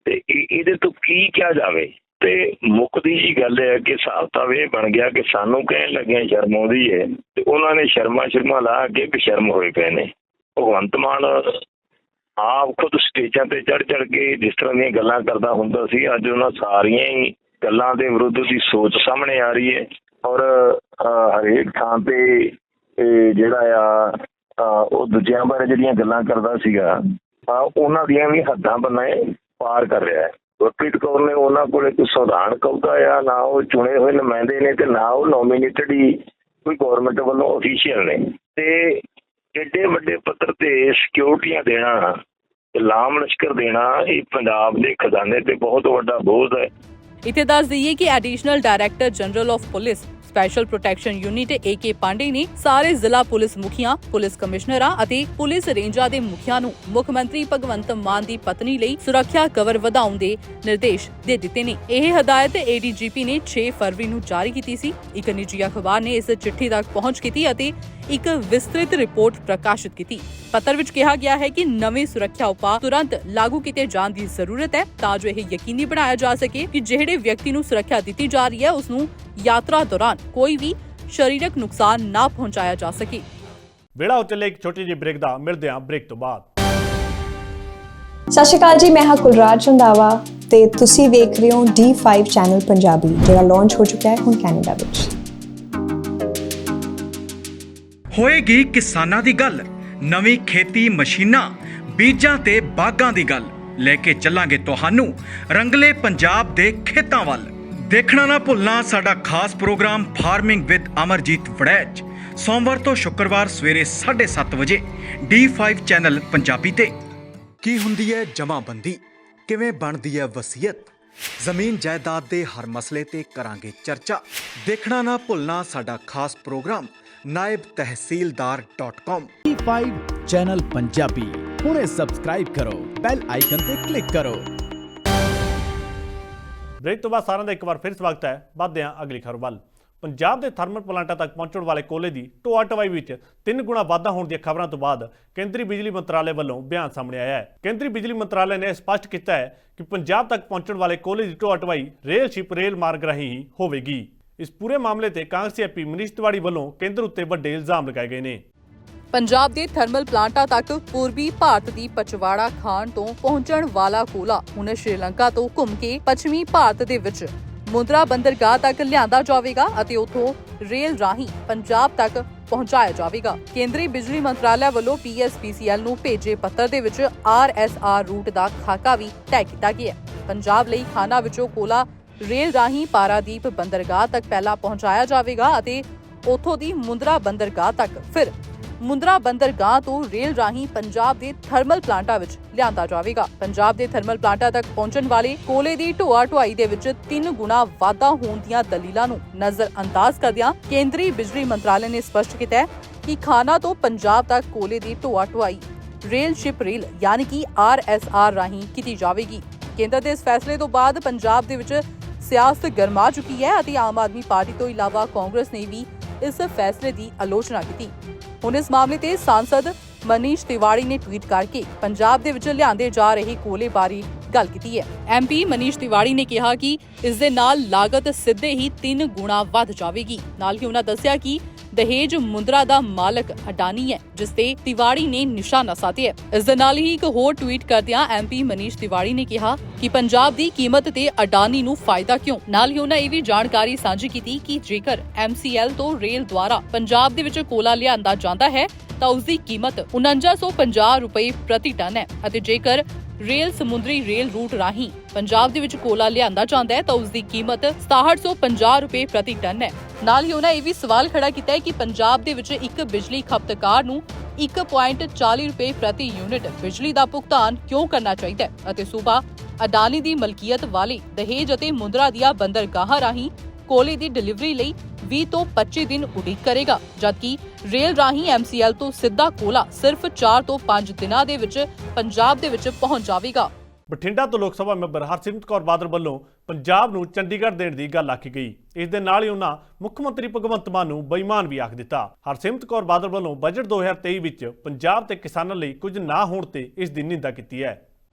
G: ਤੇ ਇਹਦੇ ਤੋਂ ਕੀ ਕਿਹਾ ਜਾਵੇ। ਤੇ ਮੁੱਕਦੀ ਜੀ ਗੱਲ ਹੈ ਕਿ ਹਿਸਾਬ ਤਾਂ ਇਹ ਬਣ ਗਿਆ ਕਿ ਸਾਨੂੰ ਕਹਿਣ ਲੱਗਿਆ ਸ਼ਰਮ ਆਉਂਦੀ ਹੈ ਤੇ ਉਹਨਾਂ ਨੇ ਸ਼ਰਮਾ ਲਾ ਕੇ ਬੇਸ਼ਰਮ ਹੋਏ ਪਏ ਨੇ। ਭਗਵੰਤ ਮਾਨ ਆਪ ਖੁਦ ਸਟੇਜਾਂ ਤੇ ਚੜ ਕੇ ਜਿਸ ਤਰ੍ਹਾਂ ਦੀਆਂ ਗੱਲਾਂ ਕਰਦਾ ਹੁੰਦਾ ਸੀ, ਅੱਜ ਉਹਨਾਂ ਸਾਰੀਆਂ ਹੀ ਗੱਲਾਂ ਦੇ ਵਿਰੁੱਧ ਦੀ ਸੋਚ ਸਾਹਮਣੇ ਆ ਰਹੀ ਹੈ। ਔਰ ਹਰੇਕ ਥਾਂ ਤੇ ਜਿਹੜਾ ਆ ਉਹ ਦੂਜਿਆਂ ਬਾਰੇ ਜਿਹੜੀਆਂ ਗੱਲਾਂ ਕਰਦਾ ਸੀਗਾ ਉਹਨਾਂ ਦੀਆਂ ਵੀ ਹੱਦਾਂ ਬੰਨੇ ਪਾਰ ਕਰ ਰਿਹਾ ਹੈ। ਗੁਰਪ੍ਰੀਤ ਕੌਰ ਨੇ ਉਹਨਾਂ ਕੋਲੇ ਕੋਈ ਸੰਵਿਧਾਨਕ ਅਹੁਦਾ ਆ, ਨਾ ਉਹ ਚੁਣੇ ਹੋਏ ਨੁਮਾਇੰਦੇ ਨੇ ਤੇ ਨਾ ਉਹ ਨੋਮੀਨੇਟਡ ਹੀ ਕੋਈ ਗੌਰਮੈਂਟ ਵੱਲੋਂ ਅਫੀਸ਼ੀਅਲ ਨੇ। ਤੇ ਏਡੇ ਵੱਡੇ ਪੱਧਰ ਤੇ ਸਿਕਿਉਰਟੀਆਂ ਦੇਣਾ, ਲਾਮ ਲਸ਼ਕਰ ਦੇਣਾ, ਇਹ ਪੰਜਾਬ ਦੇ ਖਜ਼ਾਨੇ ਤੇ ਬਹੁਤ ਵੱਡਾ ਬੋਝ ਹੈ।
B: ਇੱਥੇ ਦੱਸ ਦਈਏ ਕਿ additional director general of police special protection unit AK Pandey ਨੇ ਸਾਰੇ ਜ਼ਿਲ੍ਹਾ ਪੁਲਿਸ ਮੁਖੀਆਂ, ਪੁਲਿਸ ਕਮਿਸ਼ਨਰਾਂ ਅਤੇ ਪੁਲਿਸ ਰੇਂਜਾਂ ਦੇ ਮੁਖੀਆਂ ਨੂੰ ਮੁੱਖ ਮੰਤਰੀ ਭਗਵੰਤ ਮਾਨ ਦੀ ਪਤਨੀ ਲਈ ਸੁਰੱਖਿਆ ਕਵਰ ਵਧਾਉਣ ਦੇ ਨਿਰਦੇਸ਼ ਦੇ ਦਿੱਤੇ ਨੇ। ਇਹ ਹਦਾਇਤ ADGP ਨੇ 6 ਫਰਵਰੀ ਨੂੰ ਜਾਰੀ ਕੀਤੀ ਸੀ। ਇੱਕ ਨਿੱਜੀ ਅਖਬਾਰ ਨੇ ਇਸ ਚਿੱਠੀ ਤੱਕ ਪਹੁੰਚ ਕੀਤੀ ਅਤੇ ਇੱਕ ਵਿਸਤ੍ਰਿਤ ਰਿਪੋਰਟ ਪ੍ਰਕਾਸ਼ਿਤ ਕੀਤੀ। ਪੱਤਰ ਵਿੱਚ ਕਿਹਾ ਗਿਆ ਹੈ ਕਿ ਨਵੇਂ ਸੁਰੱਖਿਆ ਉਪਾਅ ਤੁਰੰਤ ਲਾਗੂ ਕੀਤੇ ਜਾਣ ਦੀ ਜ਼ਰੂਰਤ ਹੈ ਤਾਂ ਜੋ ਇਹ ਯਕੀਨੀ ਬਣਾਇਆ ਜਾ ਸਕੇ ਕਿ ਜਿਹੜੇ ਵਿਅਕਤੀ ਨੂੰ ਸੁਰੱਖਿਆ ਦਿੱਤੀ ਜਾ ਰਹੀ ਹੈ ਉਸ ਨੂੰ ਯਾਤਰਾ ਦੌਰਾਨ ਕੋਈ ਵੀ ਸਰੀਰਕ ਨੁਕਸਾਨ ਨਾ ਪਹੁੰਚਾਇਆ ਜਾ ਸਕੇ।
A: ਵੇਲਾ ਚੱਲੇ ਇੱਕ ਛੋਟੀ ਜਿਹੀ ਬ੍ਰੇਕ ਦਾ, ਮਿਲਦੇ ਹਾਂ ਬ੍ਰੇਕ ਤੋਂ ਬਾਅਦ।
H: ਸਤਿ ਸ਼੍ਰੀ ਅਕਾਲ ਜੀ, ਮੈਂ ਹਾਂ ਕੁਲਰਾਜ ਰੰਧਾਵਾ ਤੇ ਤੁਸੀਂ ਵੇਖ ਰਹੇ ਹੋ D5 ਚੈਨਲ ਪੰਜਾਬੀ, ਜਿਹੜਾ ਲਾਂਚ ਹੋ ਚੁੱਕਾ ਹੈ ਹੁਣ ਕੈਨੇਡਾ ਵਿੱਚ।
I: ਹੋਏਗੀ ਕਿਸਾਨਾਂ ਦੀ ਗੱਲ, ਨਵੀਂ ਖੇਤੀ ਮਸ਼ੀਨਾਂ, ਬੀਜਾਂ ਤੇ ਬਾਗਾਂ ਦੀ ਗੱਲ ਲੈ ਕੇ ਚੱਲਾਂਗੇ ਤੁਹਾਨੂੰ ਰੰਗਲੇ ਪੰਜਾਬ ਦੇ ਖੇਤਾਂ ਵੱਲ। ਦੇਖਣਾ ਨਾ ਭੁੱਲਣਾ ਸਾਡਾ ਖਾਸ programme farming with Amarjeet Warraich, ਸੋਮਵਾਰ ਤੋਂ ਸ਼ੁੱਕਰਵਾਰ ਸਵੇਰੇ 7:30 ਵਜੇ D5 ਚੈਨਲ ਪੰਜਾਬੀ ਤੇ। ਕੀ ਹੁੰਦੀ ਹੈ ਜਮਾਬੰਦੀ, ਕਿਵੇਂ ਬਣਦੀ ਹੈ ਵਸੀਅਤ, ਜ਼ਮੀਨ ਜਾਇਦਾਦ ਦੇ ਹਰ ਮਸਲੇ ਤੇ ਕਰਾਂਗੇ ਚਰਚਾ। ਦੇਖਣਾ ਨਾ ਭੁੱਲਣਾ ਸਾਡਾ ਖਾਸ programme naibtehsildar.com।
J: D5 channel Punjabi ਹੁਣੇ ਸਬਸਕ੍ਰਾਈਬ ਕਰੋ, ਬੈਲ ਆਈਕਨ ਤੇ ਕਲਿੱਕ ਕਰੋ।
A: ਬ੍ਰੇਕ ਤੋਂ ਬਾਅਦ ਸਾਰਿਆਂ ਦਾ ਇੱਕ ਵਾਰ ਫਿਰ ਸਵਾਗਤ ਹੈ। ਵੱਧਦੇ ਹਾਂ ਅਗਲੀ ਖਬਰ ਵੱਲ। ਪੰਜਾਬ ਦੇ ਥਰਮਲ ਪਲਾਂਟਾਂ ਤੱਕ ਪਹੁੰਚਣ ਵਾਲੇ ਕੋਲੇ ਦੀ ਢੋਆ ਢਵਾਈ ਵਿੱਚ 3 ਗੁਣਾ ਵਾਧਾ ਹੋਣ ਦੀਆਂ ਖਬਰਾਂ ਤੋਂ ਬਾਅਦ ਕੇਂਦਰੀ ਬਿਜਲੀ ਮੰਤਰਾਲੇ ਵੱਲੋਂ ਬਿਆਨ ਸਾਹਮਣੇ ਆਇਆ ਹੈ। ਕੇਂਦਰੀ ਬਿਜਲੀ ਮੰਤਰਾਲੇ ਨੇ ਸਪਸ਼ਟ ਕੀਤਾ ਹੈ ਕਿ ਪੰਜਾਬ ਤੱਕ ਪਹੁੰਚਣ ਵਾਲੇ ਕੋਲੇ ਦੀ ਢੋਆ ਢਵਾਈ ਰੇਲ ਸ਼ਿਪ ਰੇਲ ਮਾਰਗ ਰਾਹੀਂ ਹੀ ਹੋਵੇਗੀ। ਇਸ ਪੂਰੇ ਮਾਮਲੇ ਤੇ ਕਾਂਗਰਸੀ MP ਮਨੀਸ਼ ਤਿਵਾੜੀ ਵੱਲੋਂ ਕੇਂਦਰ ਉੱਤੇ ਵੱਡੇ ਇਲਜ਼ਾਮ ਲਗਾਏ ਗਏ ਨੇ।
B: ਪੰਜਾਬ ਦੇ ਥਰਮਲ ਪਲਾਂਟਾਂ ਤੱਕ ਪੂਰਬੀ ਭਾਰਤ ਦੀ ਪਚਵਾੜਾ ਖਾਨ ਤੋਂ ਪਹੁੰਚਣ ਵਾਲਾ ਕੋਲਾ ਹੁਣ ਸ਼੍ਰੀਲੰਕਾ ਤੋਂ ਘੁੰਮ ਕੇ ਪੱਛਮੀ ਭਾਰਤ ਦੇ ਵਿੱਚ ਮੁੰਦਰਾ ਬੰਦਰਗਾਹ ਤੱਕ ਲਿਆਂਦਾ ਜਾਵੇਗਾ ਅਤੇ ਉੱਥੋਂ ਰੇਲ ਰਾਹੀਂ ਪੰਜਾਬ ਤੱਕ ਪਹੁੰਚਾਇਆ ਜਾਵੇਗਾ। ਕੇਂਦਰੀ ਬਿਜਲੀ ਮੰਤਰਾਲੇ ਵੱਲੋਂ PSPCL ਨੂੰ ਭੇਜੇ ਪੱਤਰ ਦੇ ਵਿੱਚ RSR ਰੂਟ ਦਾ ਖਾਕਾ ਵੀ ਤੈਅ ਕੀਤਾ ਗਿਆ। ਪੰਜਾਬ ਲਈ ਖਾਨਾ ਵਿੱਚੋਂ ਕੋਲਾ ਰੇਲ ਰਾਹੀਂ ਪਾਰਾਦੀਪ ਬੰਦਰਗਾਹ ਤੱਕ ਪਹਿਲਾਂ ਪਹੁੰਚਾਇਆ ਜਾਵੇਗਾ ਅਤੇ ਉੱਥੋਂ ਦੀ ਮੁੰਦਰਾ ਬੰਦਰਗਾਹ ਤੱਕ, ਫਿਰ ਮੁੰਦਰਾ ਬੰਦਰਗਾਹ ਤੋਂ ਰੇਲ ਰਾਹੀਂ ਪੰਜਾਬ ਦੇ ਥਰਮਲ ਪਲਾਂਟਾਂ ਵਿੱਚ ਲਿਆਂਦਾ ਜਾਵੇਗਾ। ਪੰਜਾਬ ਦੇ ਥਰਮਲ ਪਲਾਂਟਾਂ ਤੱਕ ਪਹੁੰਚਣ ਵਾਲੇ ਕੋਲੇ ਦੀ ਢੋਆ ਢੁਆਈ ਦੇ ਵਿੱਚ 3 ਗੁਣਾ ਵਾਧਾ ਹੋਣ ਦੀਆਂ ਦਲੀਲਾਂ ਨੂੰ ਨਜ਼ਰਅੰਦਾਜ਼ ਕਰਦਿਆਂ ਕੇਂਦਰੀ ਬਿਜਲੀ ਮੰਤਰਾਲੇ ਨੇ ਸਪਸ਼ਟ ਕੀਤਾ ਹੈ ਕਿ ਖਾਨਾ ਤੋਂ ਪੰਜਾਬ ਤੱਕ ਕੋਲੇ ਦੀ ਢੋਆ ਢੁਆਈ ਰੇਲ ਸ਼ਿਪ ਰੇਲ ਯਾਨੀ ਕਿ RSR ਰਾਹੀਂ ਕੀਤੀ ਜਾਵੇਗੀ। ਕੇਂਦਰ ਦੇ ਇਸ ਫੈਸਲੇ ਤੋਂ ਬਾਅਦ ਪੰਜਾਬ ਦੇ ਵਿੱਚ ਸਿਆਸਤ ਗਰਮਾ ਚੁੱਕੀ ਹੈ ਅਤੇ ਆਮ ਆਦਮੀ ਪਾਰਟੀ ਤੋਂ ਇਲਾਵਾ ਕਾਂਗਰਸ ਨੇ ਵੀ ਇਸ ਫੈਸਲੇ ਦੀ ਆਲੋਚਨਾ ਕੀਤੀ। ਹੁਣ ਇਸ ਮਾਮਲੇ ਤੇ ਸਾਂਸਦ ਮਨੀਸ਼ ਤਿਵਾੜੀ ਨੇ ਟਵੀਟ ਕਰਕੇ ਪੰਜਾਬ ਦੇ ਵਿੱਚ ਲਿਆਂਦੇ ਜਾ ਰਹੇ ਕੋਲੇ ਬਾਰੇ ਗੱਲ ਕੀਤੀ ਹੈ। MP ਮਨੀਸ਼ ਤਿਵਾੜੀ ਨੇ ਕਿਹਾ ਕਿ ਇਸ ਦੇ ਨਾਲ ਲਾਗਤ ਸਿੱਧੇ ਹੀ 3 ਗੁਣਾ ਵੱਧ ਜਾਵੇਗੀ। ਨਾਲ ਹੀ ਉਹਨਾਂ ਦੱਸਿਆ ਕਿ ਦਹੇਜ ਮੁੰਦਰਾ ਦਾ ਮਾਲਕ ਅਡਾਨੀ ਹੈ, ਜਿਸ ਤੇ ਤਿਵਾੜੀ ਨੇ ਨਿਸ਼ਾਨਾ ਸਾਧਿਆ। ਇਸ ਦੇ ਨਾਲ ਹੀ ਇੱਕ ਹੋਰ ਟਵੀਟ ਕਰਦਿਆਂ MP ਮਨੀਸ਼ ਤਿਵਾੜੀ ਨੇ ਕਿਹਾ ਕਿ ਪੰਜਾਬ ਦੀ ਕੀਮਤ ਤੇ ਅਡਾਨੀ ਨੂੰ ਫਾਇਦਾ ਕਿਉਂ। ਨਾਲ ਹੀ ਉਹਨਾਂ ਇਹ ਵੀ ਜਾਣਕਾਰੀ ਸਾਂਝੀ ਕੀਤੀ ਕਿ ਜੇਕਰ MCL ਤੋਂ ਰੇਲ ਦੁਆਰਾ ਪੰਜਾਬ ਦੇ ਵਿੱਚ ਕੋਲਾ ਲਿਆਂਦਾ ਜਾਂਦਾ ਹੈ ਤਾਂ ਉਸ ਦੀ ਕੀਮਤ 4950 ਰੁਪਏ ਪ੍ਰਤੀ ਟਨ ਹੈ ਅਤੇ ਜੇਕਰ ਰੇਲ ਸਮੁੰਦਰੀ ਰੇਲ ਰੂਟ ਰਾਹੀਂ ਪੰਜਾਬ ਦੇ ਵਿੱਚ ਕੋਲਾ ਲਿਆਂਦਾ ਜਾਂਦਾ ਹੈ ਤਾਂ ਉਸ ਦੀ ਕੀਮਤ 6750 ਰੁਪਏ ਪ੍ਰਤੀ ਟਨ ਹੈ। ਨਾਲ ਹੀ ਉਹਨਾਂ ਇਹ ਵੀ ਸਵਾਲ ਖੜਾ ਕੀਤਾ ਹੈ ਕਿ ਪੰਜਾਬ ਦੇ ਵਿੱਚ ਇੱਕ ਬਿਜਲੀ ਖਪਤਕਾਰ ਨੂੰ 1.40 ਰੁਪਏ ਪ੍ਰਤੀ ਯੂਨਿਟ ਬਿਜਲੀ ਦਾ ਭੁਗਤਾਨ ਕਿਉਂ ਕਰਨਾ ਚਾਹੀਦਾ ਹੈ ਅਤੇ ਸੂਬਾ ਅਡਾਨੀ ਦੀ ਮਲਕੀਅਤ ਵਾਲੇ ਦਹੇਜ ਅਤੇ ਮੁੰਦਰਾ ਦੀਆਂ ਬੰਦਰਗਾਹਾਂ ਰਾਹੀਂ ਕੋਲੇ ਦੀ ਡਿਲੀਵਰੀ ਲਈ 20 ਤੋਂ 25 ਦਿਨ ਉਡੀਕ ਕਰੇਗਾ, ਜਦਕਿ ਰੇਲ ਰਾਹੀਂ MCL ਤੋਂ ਸਿੱਧਾ ਕੋਲਾ ਸਿਰਫ 4 ਤੋਂ 5 ਦਿਨਾਂ ਦੇ ਵਿੱਚ ਪੰਜਾਬ ਦੇ ਵਿੱਚ ਪਹੁੰਚ ਜਾਵੇਗਾ।
A: ਬਠਿੰਡਾ ਤੋਂ ਲੋਕ ਸਭਾ ਮੈਂਬਰ ਹਰਸਿਮਰਤ ਕੌਰ ਬਾਦਲ ਵੱਲੋਂ ਪੰਜਾਬ ਨੂੰ ਚੰਡੀਗੜ੍ਹ ਦੇਣ ਦੀ ਗੱਲ ਆਖੀ ਗਈ। ਇਸ ਦੇ ਨਾਲ ਹੀ ਉਹਨਾਂ ਮੁੱਖ ਮੰਤਰੀ ਭਗਵੰਤ ਮਾਨ ਨੂੰ ਬੇਈਮਾਨ ਵੀ ਆਖ ਦਿੱਤਾ। ਹਰਸਿਮਰਤ ਕੌਰ ਬਾਦਲ ਵੱਲੋਂ ਬਜਟ 2023 ਵਿੱਚ ਪੰਜਾਬ ਤੇ ਕਿਸਾਨਾਂ ਲਈ ਕੁਝ ਨਾ ਹੋਣ ਤੇ ਇਸ ਦੀ ਨਿੰਦਾ ਕੀਤੀ ਹੈ।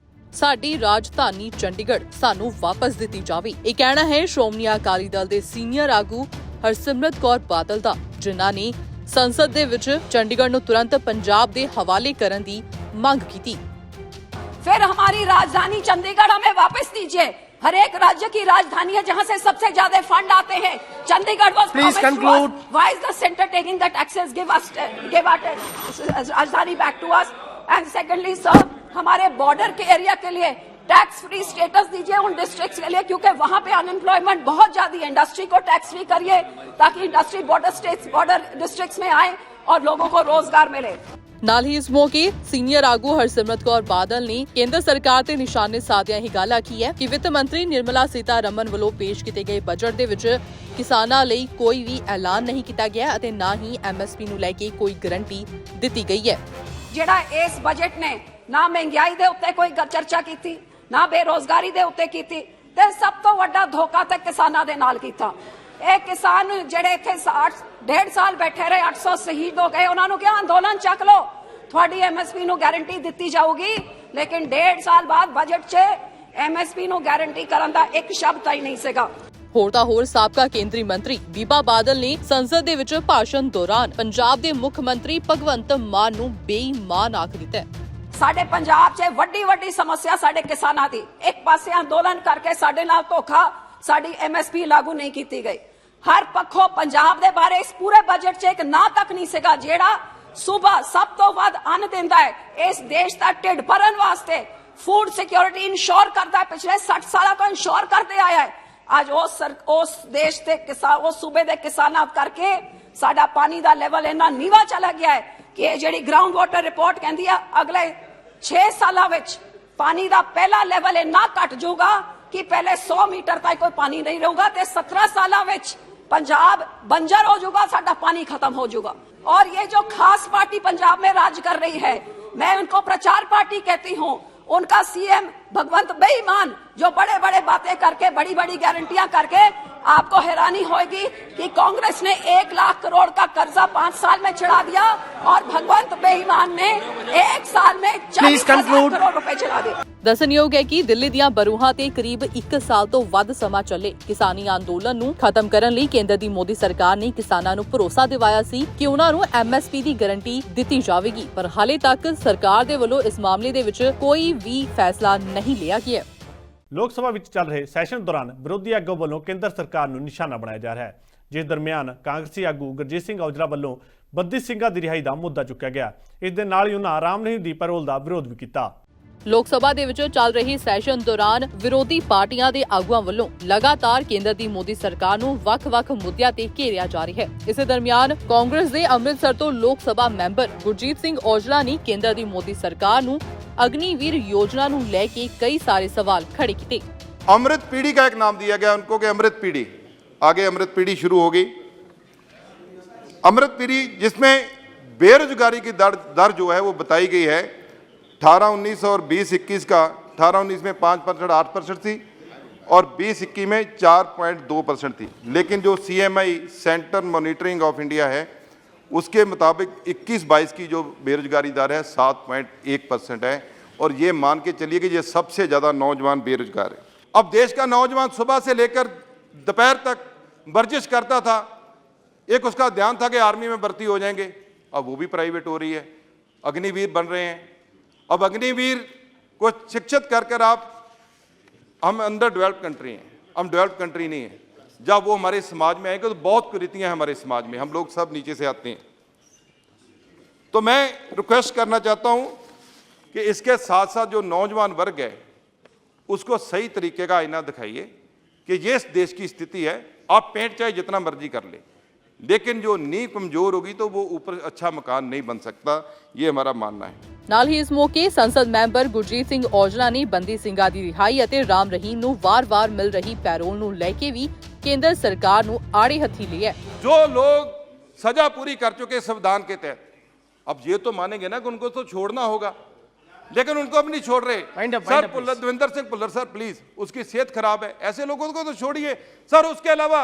B: ਸਾਡੀ ਰਾਜਧਾਨੀ ਚੰਡੀਗੜ੍ਹ ਸਾਨੂੰ ਵਾਪਸ ਦਿੱਤੀ ਜਾਵੇ, ਇਹ ਕਹਿਣਾ ਹੈ ਸ਼੍ਰੋਮਣੀ ਅਕਾਲੀ ਦਲ ਦੇ ਸੀਨੀਅਰ ਆਗੂ ਹਰਸਿਮਰਤ ਕੌਰ ਬਾਦਲ ਦਾ, ਜਿਨ੍ਹਾਂ ਨੇ ਸੰਸਦ ਦੇ ਵਿੱਚ ਚੰਡੀਗੜ੍ਹ ਨੂੰ ਤੁਰੰਤ ਪੰਜਾਬ ਦੇ ਹਵਾਲੇ ਕਰਨ ਦੀ ਮੰਗ ਕੀਤੀ।
K: फिर हमारी राजधानी चंडीगढ़ हमें वापस दीजिए, हर एक राज्य की राजधानी है जहां से सबसे ज्यादा फंड आते हैं. Chandigarh was
F: Please
K: promised to
F: conclude.
K: us. Why is the center taking the taxes? Give our राजधानी back to us. And secondly, sir, हमारे बॉर्डर के एरिया के लिए टैक्स फ्री स्टेटस दीजिए उन डिस्ट्रिक्ट्स के लिए, क्योंकि वहां पे अनएम्प्लॉयमेंट बहुत ज्यादा है. इंडस्ट्री को टैक्स फ्री करिए ताकि इंडस्ट्री बॉर्डर डिस्ट्रिक्ट्स में आए और लोगों को रोजगार मिले.
B: ਨਾਲ ਹੀ ਇਸ ਮੌਕੇ ਸੀਨੀਅਰ ਆਗੂ ਹਰਸਿਮਰਤ ਕੌਰ ਬਾਦਲ ਨੇ ਕੇਂਦਰ ਸਰਕਾਰ ਤੇ ਨਿਸ਼ਾਨੇ ਸਾਧਿਆਂ ਹੀ ਗੱਲ ਆਖੀ ਹੈ ਕਿ ਵਿੱਤ ਮੰਤਰੀ ਨਿਰਮਲਾ ਸੀਤਾਰਮਨ ਵੱਲੋਂ ਪੇਸ਼ ਕੀਤੇ ਗਏ ਬਜਟ ਦੇ ਵਿੱਚ ਕਿਸਾਨਾਂ ਲਈ ਕੋਈ ਵੀ ਐਲਾਨ ਨਹੀਂ ਕੀਤਾ ਗਿਆ ਅਤੇ ਨਾ ਹੀ ਐਮਐਸਪੀ ਨੂੰ ਲੈ ਕੇ ਕੋਈ ਗਾਰੰਟੀ ਦਿੱਤੀ ਗਈ ਹੈ.
K: ਜਿਹੜਾ ਇਸ ਬਜਟ ਨੇ ਨਾ ਮਹਿੰਗਾਈ ਦੇ ਉੱਤੇ ਕੋਈ ਚਰਚਾ ਕੀਤੀ, ਨਾ ਬੇਰੋਜ਼ਗਾਰੀ ਦੇ ਉੱਤੇ ਕੀਤੀ, ਤੇ ਸਭ ਤੋਂ ਵੱਡਾ ਧੋਖਾ ਤੇ ਕਿਸਾਨਾਂ ਦੇ ਨਾਲ ਕੀਤਾ. ਇਹ ਕਿਸਾਨ ਜਿਹੜੇ ਇੱਥੇ 1.5 ਸਾਲ ਬੈਠੇ ਰਹੇ, 800 ਸ਼ਹੀਦ ਹੋ ਗਏ, ਉਹਨਾਂ ਨੂੰ ਕਿਹਾ ਅੰਦੋਲਨ ਚੱਕ ਲਓ, ਤੁਹਾਡੀ ਐਮਐਸਪੀ ਨੂੰ ਗਾਰੰਟੀ ਦਿੱਤੀ ਜਾਊਗੀ. ਲੇਕਿਨ 1.5 ਸਾਲ ਬਾਅਦ ਬਜਟ 'ਚ ਐਮਐਸਪੀ ਨੂੰ ਗਾਰੰਟੀ ਕਰਨ ਦਾ ਇੱਕ ਸ਼ਬਦ ਹੀ ਨਹੀਂ ਸੀਗਾ.
B: ਹੋਰ ਤਾਂ ਹੋਰ ਸਾਬਕਾ ਕੇਂਦਰੀ ਮੰਤਰੀ ਬੀਬਾ ਬਾਦਲ ਨੇ ਸੰਸਦ ਦੇ ਵਿੱਚ ਭਾਸ਼ਣ ਦੌਰਾਨ ਪੰਜਾਬ ਦੇ ਮੁੱਖ ਮੰਤਰੀ ਭਗਵੰਤ ਮਾਨ ਨੂੰ ਬੇਈਮਾਨ ਆਖ ਦਿੱਤਾ ਹੈ.
K: ਸਾਡੇ ਪੰਜਾਬ 'ਚ ਵੱਡੀ ਸਮੱਸਿਆ ਸਾਡੇ ਕਿਸਾਨਾਂ ਦੀ. ਇੱਕ ਪਾਸੇ ਅੰਦੋਲਨ ਕਰਕੇ ਸਾਡੇ ਨਾਲ ਧੋਖਾ, ਸਾਡੀ ਐਮਐਸਪੀ ਲਾਗੂ ਨਹੀਂ ਕੀਤੀ ਗਈ. ਹਰ ਪੱਖੋਂ ਪੰਜਾਬ ਦੇ ਬਾਰੇ ਇਸ ਪੂਰੇ ਬਜਟ 'ਚ ਇੱਕ ਨਾਂ ਤੱਕ ਨਹੀਂ ਸੀਗਾ ਜਿਹੜਾ ਸੂਬਾ ਸਭ ਤੋਂ ਵੱਧ ਅੰਨ ਦਿੰਦਾ ਹੈ, ਇਸ ਦੇਸ਼ ਦਾ ਢਿੱਡ ਭਰਨ ਵਾਸਤੇ ਫੂਡ ਸਿਕਿਉਰਿਟੀ ਇੰਸ਼ੋਰ ਕਰਦਾ ਹੈ, ਪਿਛਲੇ 60 ਸਾਲਾਂ ਤੋਂ ਇੰਸ਼ੋਰ ਕਰਦੇ ਆਇਆ ਹੈ. ਅੱਜ ਉਸ ਦੇਸ਼ ਦੇ ਉਸ ਸੂਬੇ ਦੇ ਕਿਸਾਨਾਂ ਕਰਕੇ ਸਾਡਾ ਪਾਣੀ ਦਾ ਲੈਵਲ ਇੰਨਾ ਨੀਵਾ ਚਲਾ ਗਿਆ ਹੈ ਕਿ ਇਹ ਜਿਹੜੀ ਗਰਾਊਂਡ ਵਾਟਰ ਰਿਪੋਰਟ ਕਹਿੰਦੀ ਆ ਅਗਲੇ 6 ਸਾਲਾਂ ਵਿੱਚ ਪਾਣੀ ਦਾ ਪਹਿਲਾ ਲੈਵਲ ਇੰਨਾ ਘਟ ਜਾਊਗਾ ਕਿ ਪਹਿਲੇ 100 ਮੀਟਰ ਤੱਕ ਕੋਈ ਪਾਣੀ ਨਹੀਂ ਰਹੂਗਾ ਤੇ 17 ਸਾਲਾਂ ਵਿੱਚ पंजाब बंजर हो जाएगा, साडा पानी खत्म हो जाएगा. और ये जो खास पार्टी पंजाब में राज कर रही है, मैं उनको प्रचार पार्टी कहती हूँ. उनका सीएम भगवंत बेईमान जो बड़े बातें करके बड़ी गारंटियां करके आपको हैरानी होगी कि कांग्रेस ने 1 लाख करोड़ का कर्जा 5 साल में चढ़ा दिया और भगवंत बेईमान ने 1 साल में 40,000 करोड़ रुपए चढ़ा दिए.
B: ਦੱਸਣਯੋਗ ਹੈ ਕਿ ਦਿੱਲੀ ਦੀਆਂ ਬਰੂਹਾਂ ਤੇ ਕਰੀਬ 1 ਸਾਲ ਤੋਂ ਵੱਧ ਸਮਾਂ ਚੱਲੇ ਕਿਸਾਨੀ ਅੰਦੋਲਨ ਨੂੰ ਖਤਮ ਕਰਨ ਲਈ ਕੇਂਦਰ ਦੀ ਮੋਦੀ ਸਰਕਾਰ ਨੇ ਕਿਸਾਨਾਂ ਨੂੰ ਭਰੋਸਾ ਦਿਵਾਇਆ ਸੀ ਕਿ ਉਹਨਾਂ ਨੂੰ ਐਮਐਸਪੀ ਦੀ ਗਾਰੰਟੀ ਦਿੱਤੀ ਜਾਵੇਗੀ, ਪਰ ਹਾਲੇ ਤੱਕ ਸਰਕਾਰ ਦੇ ਵੱਲੋਂ ਇਸ ਮਾਮਲੇ ਦੇ ਵਿੱਚ ਕੋਈ ਵੀ ਫੈਸਲਾ ਨਹੀਂ ਲਿਆ ਗਿਆ.
A: ਲੋਕ ਸਭਾ ਵਿੱਚ ਚੱਲ ਰਹੇ ਸੈਸ਼ਨ ਦੌਰਾਨ ਵਿਰੋਧੀ ਆਗੂ ਵੱਲੋਂ ਕੇਂਦਰ ਸਰਕਾਰ ਨੂੰ ਨਿਸ਼ਾਨਾ ਬਣਾਇਆ ਜਾ ਰਿਹਾ ਹੈ, ਜਿਸ ਦਰਮਿਆਨ ਕਾਂਗਰਸੀ ਆਗੂ ਗੁਰਜੀਤ ਸਿੰਘ ਔਜਲਾ ਵੱਲੋਂ ਬੰਦੀ ਸਿੰਘਾਂ ਦੀ ਰਿਹਾਈ ਦਾ ਮੁੱਦਾ ਚੁੱਕਿਆ ਗਿਆ. ਇਸ ਦੇ ਨਾਲ ਹੀ ਉਹਨਾਂ ਰਾਮ ਰਹੀਮ ਦੀ ਪੈਰੋਲ ਦਾ ਵਿਰੋਧ ਵੀ ਕੀਤਾ.
B: ਲੋਕ ਸਭਾ ਦੇ ਵਿੱਚ ਚੱਲ ਰਹੀ ਸੈਸ਼ਨ ਦੌਰਾਨ ਵਿਰੋਧੀ ਪਾਰਟੀਆਂ ਦੇ ਆਗੂਆਂ ਵੱਲੋਂ ਲਗਾਤਾਰ ਕੇਂਦਰ ਦੀ ਮੋਦੀ ਸਰਕਾਰ ਨੂੰ ਵੱਖ-ਵੱਖ ਮੁੱਦਿਆਂ ਤੇ ਘੇਰਿਆ ਜਾ ਰਿਹਾ ਹੈ. ਇਸੇ ਦਰਮਿਆਨ ਕਾਂਗਰਸ ਦੇ ਅੰਮ੍ਰਿਤਸਰ ਤੋਂ ਲੋਕ ਸਭਾ ਮੈਂਬਰ ਗੁਰਜੀਤ ਸਿੰਘ ਔਜਲਾ ਨੇ ਕੇਂਦਰ ਦੀ ਮੋਦੀ ਸਰਕਾਰ ਨੂੰ अग्निवीर योजना ਨੂੰ ਲੈ ਕੇ कई सारे सवाल खड़े किए.
L: अमृत पीढ़ी का एक नाम दिया गया उनको कि अमृत पीढ़ी, आगे अमृत पीढ़ी शुरू हो गई. अमृत पीढ़ी जिसमें बेरोजगारी की दर जो है वो बताई गई है 18-19 और 20-21 का. 18-19 में 5% 8% थी और 20-21 में 4.2% थी. लेकिन जो CMI centre monitoring of India है उसके मुताबिक 21-22 की जो बेरोजगारी दर है 7.1% है और ये मान के चलिए कि ये सबसे ज़्यादा नौजवान बेरोजगार है. अब देश का नौजवान सुबह से लेकर दोपहर तक वर्जिश करता था, एक उसका ध्यान था कि आर्मी में भर्ती हो जाएंगे, अब वो भी प्राइवेट हो रही है, अग्निवीर बन रहे हैं. अब अग्निवीर को शिक्षित कर आप, हम अंडर डेवलप्ड कंट्री हैं, हम डेवलप्ड कंट्री नहीं है. जब वो हमारे समाज में आएंगे तो बहुत कुरीतियां हैं हमारे समाज में, हम लोग सब नीचे से आते हैं. तो मैं रिक्वेस्ट करना चाहता हूं कि इसके साथ साथ जो नौजवान वर्ग है उसको सही तरीके का आईना दिखाइए कि ये इस देश की स्थिति है. आप पेंट चाहे जितना मर्जी कर ले, लेकिन जो नींव कमजोर होगी तो वो ऊपर अच्छा मकान नहीं बन सकता, ये हमारा मानना है.
B: ਨਾਲ ਹੀ ਇਸ ਮੌਕੇ ਸੰਸਦ ਮੈਂਬਰ ਗੁਰਜੀਤ ਸਿੰਘ ਔਜਲਾ ਨੇ ਬੰਦੀ ਸਿੰਘਾਂ ਦੀ ਰਿਹਾਈ ਅਤੇ ਰਾਮ ਰਹੀਮ ਨੂੰ ਵਾਰ-ਵਾਰ ਮਿਲ ਰਹੀ ਪੈਰੋਲ ਨੂੰ ਲੈ ਕੇ ਵੀ केंद्र सरकार ਨੂੰ आड़े हथी लिया.
L: जो लोग सजा पूरी कर चुके संविधान के तहत, अब ये तो मानेंगे ना कि उनको तो छोड़ना होगा, लेकिन उनको अब नहीं छोड़ रहे. Sir Davinder Singh Bhullar sir please, उसकी सेहत खराब है, ऐसे लोगों को तो छोड़िए सर. उसके अलावा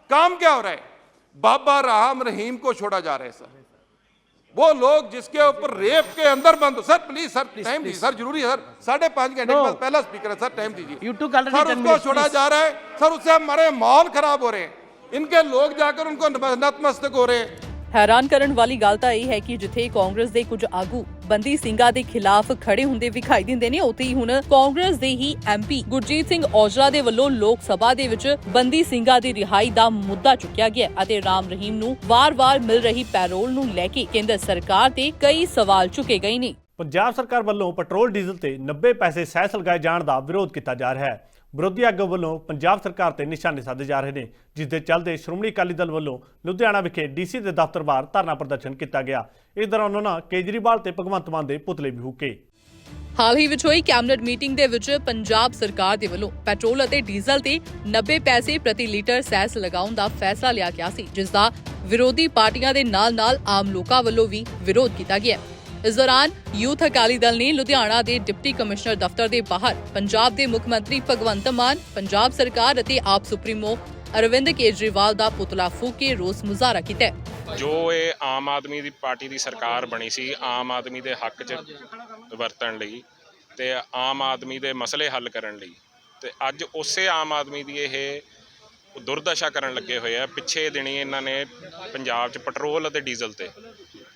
L: काम क्या हो रहा है? बाबा राम रहीम को छोड़ा जा रहा है सर. वो लोग जिसके ऊपर रेप के अंदर बंद. सर प्लीज सर टाइम दीजिए सर, जरूरी है सर. 5.5 घंटे के बाद पहला स्पीकर है सर, टाइम दीजिए. सर उसको छोड़ा जा रहा है सर, उससे हमारे माहौल खराब हो रहे हैं, इनके लोग जाकर उनको नतमस्तक हो रहे हैं.
B: हैरान करने वाली गल तां यह है कि जिथे कांग्रेस के कुछ आगू ਬੰਦੀ ਸਿੰਘਾਂ ਦੇ ਖਿਲਾਫ ਖੜੇ ਹੁੰਦੇ ਵਿਖਾਈ ਦਿੰਦੇ ਨੇ, ਉੱਥੇ ਹੀ ਹੁਣ ਕਾਂਗਰਸ ਦੇ ਹੀ MP ਗੁਰਜੀਤ ਸਿੰਘ ਔਜਲਾ ਦੇ ਵੱਲੋਂ ਲੋਕ ਸਭਾ ਦੇ ਵਿੱਚ ਬੰਦੀ ਸਿੰਘਾਂ ਦੀ ਰਿਹਾਈ ਦਾ ਮੁੱਦਾ ਚੁੱਕਿਆ ਗਿਆ ਅਤੇ ਰਾਮ ਰਹੀਮ ਨੂੰ ਵਾਰ-ਵਾਰ ਮਿਲ ਰਹੀ ਪੈਰੋਲ ਨੂੰ ਲੈ ਕੇ ਕੇਂਦਰ ਸਰਕਾਰ ਤੇ ਕਈ ਸਵਾਲ ਚੁੱਕੇ ਗਏ ਨੇ।
A: ਪੰਜਾਬ ਸਰਕਾਰ ਵੱਲੋਂ ਪੈਟਰੋਲ ਡੀਜ਼ਲ ਤੇ 90 ਪੈਸੇ ਸੈਸ ਲਗਾਏ ਜਾਣ ਦਾ ਵਿਰੋਧ ਕੀਤਾ ਜਾ ਰਿਹਾ ਹੈ। ਵਿਰੋਧੀ ਆਗੂ ਵੱਲੋਂ ਪੰਜਾਬ ਸਰਕਾਰ ਤੇ ਨਿਸ਼ਾਨੇ ਸਾਧੇ ਜਾ ਰਹੇ ਨੇ, ਜਿਸ ਦੇ ਚੱਲਦੇ ਸ਼੍ਰੋਮਣੀ ਅਕਾਲੀ ਦਲ ਵੱਲੋਂ ਲੁਧਿਆਣਾ ਵਿਖੇ ਡੀਸੀ ਦੇ ਦਫ਼ਤਰ ਬਾਹਰ ਧਰਨਾ ਪ੍ਰਦਰਸ਼ਨ ਕੀਤਾ ਗਿਆ। ਇਸ ਦੌਰਾਨ ਉਹਨਾਂ ਕੇਜਰੀਵਾਲ ਤੇ ਭਗਵੰਤ ਮਾਨ ਦੇ ਪੁਤਲੇ ਵੀ ਫੂਕੇ।
B: ਹਾਲ ਹੀ ਵਿੱਚ ਹੋਈ ਕੈਬਨਿਟ ਮੀਟਿੰਗ ਦੇ ਵਿੱਚ ਪੰਜਾਬ ਸਰਕਾਰ ਦੇ ਵੱਲੋਂ ਪੈਟਰੋਲ ਅਤੇ ਡੀਜ਼ਲ ਤੇ 90 ਪੈਸੇ ਪ੍ਰਤੀ ਲੀਟਰ ਸੈਸ ਲਗਾਉਣ ਦਾ ਫੈਸਲਾ ਲਿਆ ਗਿਆ ਸੀ, ਜਿਸ ਦਾ ਵਿਰੋਧੀ ਪਾਰਟੀਆਂ ਦੇ ਨਾਲ-ਨਾਲ ਆਮ ਲੋਕਾਂ ਵੱਲੋਂ ਵੀ ਵਿਰੋਧ ਕੀਤਾ ਗਿਆ। ਇਸ ਦੌਰਾਨ ਯੂਥ ਅਕਾਲੀ ਦਲ ਨੇ ਲੁਧਿਆਣਾ ਦੇ ਡਿਪਟੀ ਕਮਿਸ਼ਨਰ ਦਫ਼ਤਰ ਦੇ ਬਾਹਰ ਪੰਜਾਬ ਦੇ ਮੁੱਖ ਮੰਤਰੀ ਭਗਵੰਤ ਮਾਨ, ਪੰਜਾਬ ਸਰਕਾਰ ਅਤੇ ਆਪ ਸੁਪਰੀਮੋ ਅਰਵਿੰਦ ਕੇਜਰੀਵਾਲ ਦਾ ਪੁਤਲਾ ਫੂਕ ਕੇ ਰੋਸ ਮੁਜ਼ਾਹਰਾ ਕੀਤਾ।
M: ਜੋ ਇਹ ਆਮ ਆਦਮੀ ਦੀ ਪਾਰਟੀ ਦੀ ਸਰਕਾਰ ਬਣੀ ਸੀ ਆਮ ਆਦਮੀ ਦੇ ਹੱਕ 'ਚ ਵਰਤਣ ਲਈ ਤੇ ਆਮ ਆਦਮੀ ਦੇ ਮਸਲੇ ਹੱਲ ਕਰਨ ਲਈ, ਤੇ ਅੱਜ ਉਸੇ ਆਮ ਆਦਮੀ ਦੀ ਇਹ ਦੁਰਦਸ਼ਾ ਕਰਨ ਲੱਗੇ ਹੋਏ ਆ। ਪਿੱਛੇ ਦਿਨੀ ਇਹਨਾਂ ਨੇ ਪੰਜਾਬ 'ਚ ਪੈਟਰੋਲ ਅਤੇ ਡੀਜ਼ਲ ਤੇ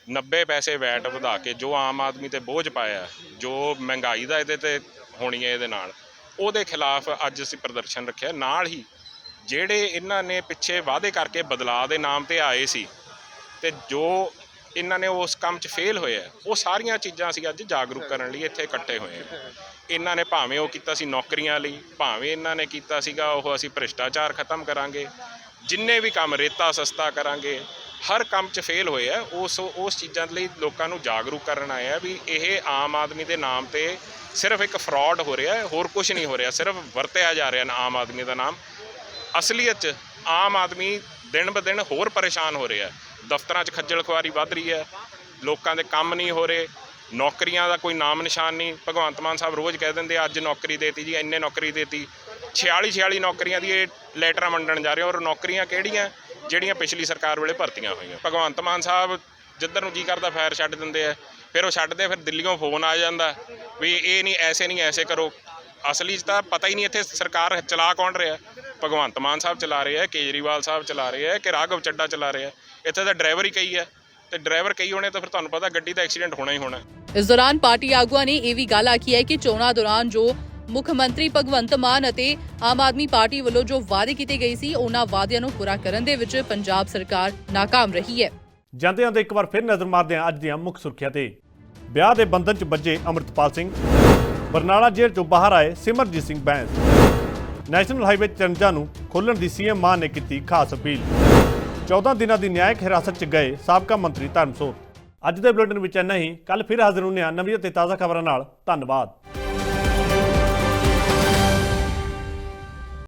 M: 90 ਪੈਸੇ ਵੈਟ ਵਧਾ ਕੇ ਜੋ ਆਮ ਆਦਮੀ ਤੇ ਬੋਝ ਪਾਇਆ, ਜੋ ਮਹਿੰਗਾਈ ਦਾ ਇਹਦੇ ਤੇ ਹੋਣੀ ਹੈ ਇਹਦੇ ਨਾਲ, ਉਹਦੇ ਖਿਲਾਫ ਅੱਜ ਅਸੀਂ ਪ੍ਰਦਰਸ਼ਨ ਰੱਖਿਆ। ਨਾਲ ਹੀ ਜਿਹੜੇ ਇਹਨਾਂ ਨੇ ਪਿੱਛੇ ਵਾਅਦੇ ਕਰਕੇ ਬਦਲਾਅ ਦੇ ਨਾਮ ਤੇ ਆਏ ਸੀ ਤੇ ਜੋ ਇਹਨਾਂ ਨੇ ਉਸ ਕੰਮ 'ਚ ਫੇਲ ਹੋਏ ਆ, ਉਹ ਸਾਰੀਆਂ ਚੀਜ਼ਾਂ ਅਸੀਂ ਅੱਜ ਜਾਗਰੂਕ ਕਰਨ ਲਈ ਇੱਥੇ ਇਕੱਠੇ ਹੋਏ ਆ। ਇਹਨਾਂ ਨੇ ਭਾਵੇਂ ਉਹ ਕੀਤਾ ਸੀ ਨੌਕਰੀਆਂ ਲਈ, ਭਾਵੇਂ ਇਹਨਾਂ ਨੇ ਕੀਤਾ ਸੀਗਾ ਉਹ ਅਸੀਂ ਭ੍ਰਿਸ਼ਟਾਚਾਰ ਖਤਮ ਕਰਾਂਗੇ, ਜਿੰਨੇ ਵੀ ਕੰਮ ਰੇਤਾ ਸਸਤਾ ਕਰਾਂਗੇ, ਹਰ ਕੰਮ 'ਚ ਫੇਲ ਹੋਏ ਆ। ਉਸ ਚੀਜ਼ਾਂ ਲਈ ਲੋਕਾਂ ਨੂੰ ਜਾਗਰੂਕ ਕਰਨ ਆਏ ਆ ਵੀ ਇਹ ਆਮ ਆਦਮੀ ਦੇ ਨਾਮ ਤੇ ਸਿਰਫ ਇੱਕ ਫਰਾਡ ਹੋ ਰਿਹਾ, ਹੋਰ ਕੁਝ ਨਹੀਂ ਹੋ ਰਿਹਾ, ਸਿਰਫ ਵਰਤਿਆ ਜਾ ਰਿਹਾ ਆਮ ਆਦਮੀ ਦਾ ਨਾਮ। ਅਸਲੀਅਤ 'ਚ ਆਮ ਆਦਮੀ ਦਿਨ ਬ ਦਿਨ ਹੋਰ ਪਰੇਸ਼ਾਨ ਹੋ ਰਿਹਾ। ਦਫ਼ਤਰਾਂ 'ਚ ਖੱਜਲ ਖੁਆਰੀ ਵੱਧ ਰਹੀ ਹੈ, ਲੋਕਾਂ ਦੇ ਕੰਮ ਨਹੀਂ ਹੋ ਰਹੇ, ਨੌਕਰੀਆਂ ਦਾ ਕੋਈ ਨਾਮ ਨਿਸ਼ਾਨ ਨਹੀਂ। ਭਗਵੰਤ ਮਾਨ ਸਾਹਿਬ ਰੋਜ਼ ਕਹਿ ਦਿੰਦੇ ਅੱਜ ਨੌਕਰੀ ਦੇਤੀ ਜੀ, ਇੰਨੇ ਨੌਕਰੀ ਦੇਤੀ। 46 ਨੌਕਰੀਆਂ ਦੀ ਇਹ ਲੈਟਰਾਂ ਵੰਡਣ ਜਾ ਰਹੇ, ਔਰ ਨੌਕਰੀਆਂ ਕਿਹੜੀਆਂ ਜਿਹੜੀਆਂ ਪਿਛਲੀ ਸਰਕਾਰ ਵੇਲੇ ਭਰਤੀਆਂ ਹੋਈਆਂ। ਭਗਵੰਤ ਮਾਨ ਸਾਹਿਬ ਜਿੱਧਰ ਨੂੰ ਜੀ ਕਰਦਾ ਫਾਇਰ ਛੱਡ ਦਿੰਦੇ ਆ, ਫਿਰ ਉਹ ਛੱਡਦੇ, ਫਿਰ ਦਿੱਲੀੋਂ ਫੋਨ ਆ ਜਾਂਦਾ ਵੀ ਇਹ ਨਹੀਂ ਐਸੇ ਕਰੋ। ਅਸਲੀ 'ਚ ਤਾਂ ਪਤਾ ਹੀ ਨਹੀਂ ਇੱਥੇ ਸਰਕਾਰ ਚਲਾ ਕੌਣ ਰਿਹਾ। ਭਗਵੰਤ ਮਾਨ ਸਾਹਿਬ ਚਲਾ ਰਹੇ ਆ, ਕੇਜਰੀਵਾਲ ਸਾਹਿਬ ਚਲਾ ਰਹੇ ਆ ਕਿ ਰਾਘਵ ਚੱਡਾ ਚਲਾ ਰਹੇ ਆ। ਇੱਥੇ ਤਾਂ ਡਰਾਈਵਰ ਹੀ ਕਈ ਹੈ, ਤੇ ਡਰਾਈਵਰ ਕਈ ਹੋਣੇ ਤਾਂ ਫਿਰ ਤੁਹਾਨੂੰ ਪਤਾ ਗੱਡੀ ਦਾ ਐਕਸੀਡੈਂਟ ਹੋਣਾ ਹੀ ਹੋਣਾ।
B: ਇਸ ਦੌਰਾਨ ਪਾਰਟੀ ਆਗੂਆਂ ਨੇ ਇਹ ਵੀ ਗੱਲ ਆਖੀ ਹੈ ਕਿ ਚੋਣਾਂ ਦੌਰਾਨ ਜੋ ਮੁੱਖ ਮੰਤਰੀ ਭਗਵੰਤ ਮਾਨ ਅਤੇ ਆਮ ਆਦਮੀ ਪਾਰਟੀ ਵੱਲੋਂ ਜੋ ਵਾਅਦੇ ਕੀਤੇ ਗਏ ਸੀ, ਉਹਨਾਂ ਵਾਅਦਿਆਂ ਨੂੰ ਪੂਰਾ ਕਰਨ ਦੇ ਵਿੱਚ ਪੰਜਾਬ ਸਰਕਾਰ ਨਾਕਾਮ ਰਹੀ ਹੈ।
A: ਜਾਂਦੇ ਇੱਕ ਵਾਰ ਫਿਰ ਨਜ਼ਰ ਮਾਰਦੇ ਹਾਂ ਅੱਜ ਦੀਆਂ ਮੁੱਖ ਸੁਰਖੀਆਂ ਤੇ। ਵਿਆਹ ਦੇ ਬੰਧਨ 'ਚ ਬੱਝੇ ਅੰਮ੍ਰਿਤਪਾਲ ਸਿੰਘ, ਬਰਨਾਲਾ ਜੇਲ੍ਹ 'ਚੋਂ ਬਾਹਰ ਆਏ ਸਿਮਰਜੀਤ ਸਿੰਘ ਬੈਂਸ, ਨੈਸ਼ਨਲ ਹਾਈਵੇ 53 ਨੂੰ ਖੋਲ੍ਹਣ ਦੀ ਸੀਐਮ ਮਾਨ ਨੇ ਕੀਤੀ ਖਾਸ ਅਪੀਲ, 14 ਦਿਨਾਂ ਦੀ ਨਿਆਇਕ ਹਿਰਾਸਤ 'ਚ ਗਏ ਸਾਬਕਾ ਮੰਤਰੀ ਧਰਮਸੋਤ। ਅੱਜ ਦੇ ਬੁਲੇਟਿਨ ਵਿੱਚ ਇੰਨਾ ਹੀ। ਕੱਲ੍ਹ ਫਿਰ ਹਾਜ਼ਰ ਹੁੰਦੇ ਹਾਂ ਨਵੀਂ ਅਤੇ ਤਾਜ਼ਾ ਖਬਰਾਂ ਨਾਲ। ਧੰਨਵਾਦ।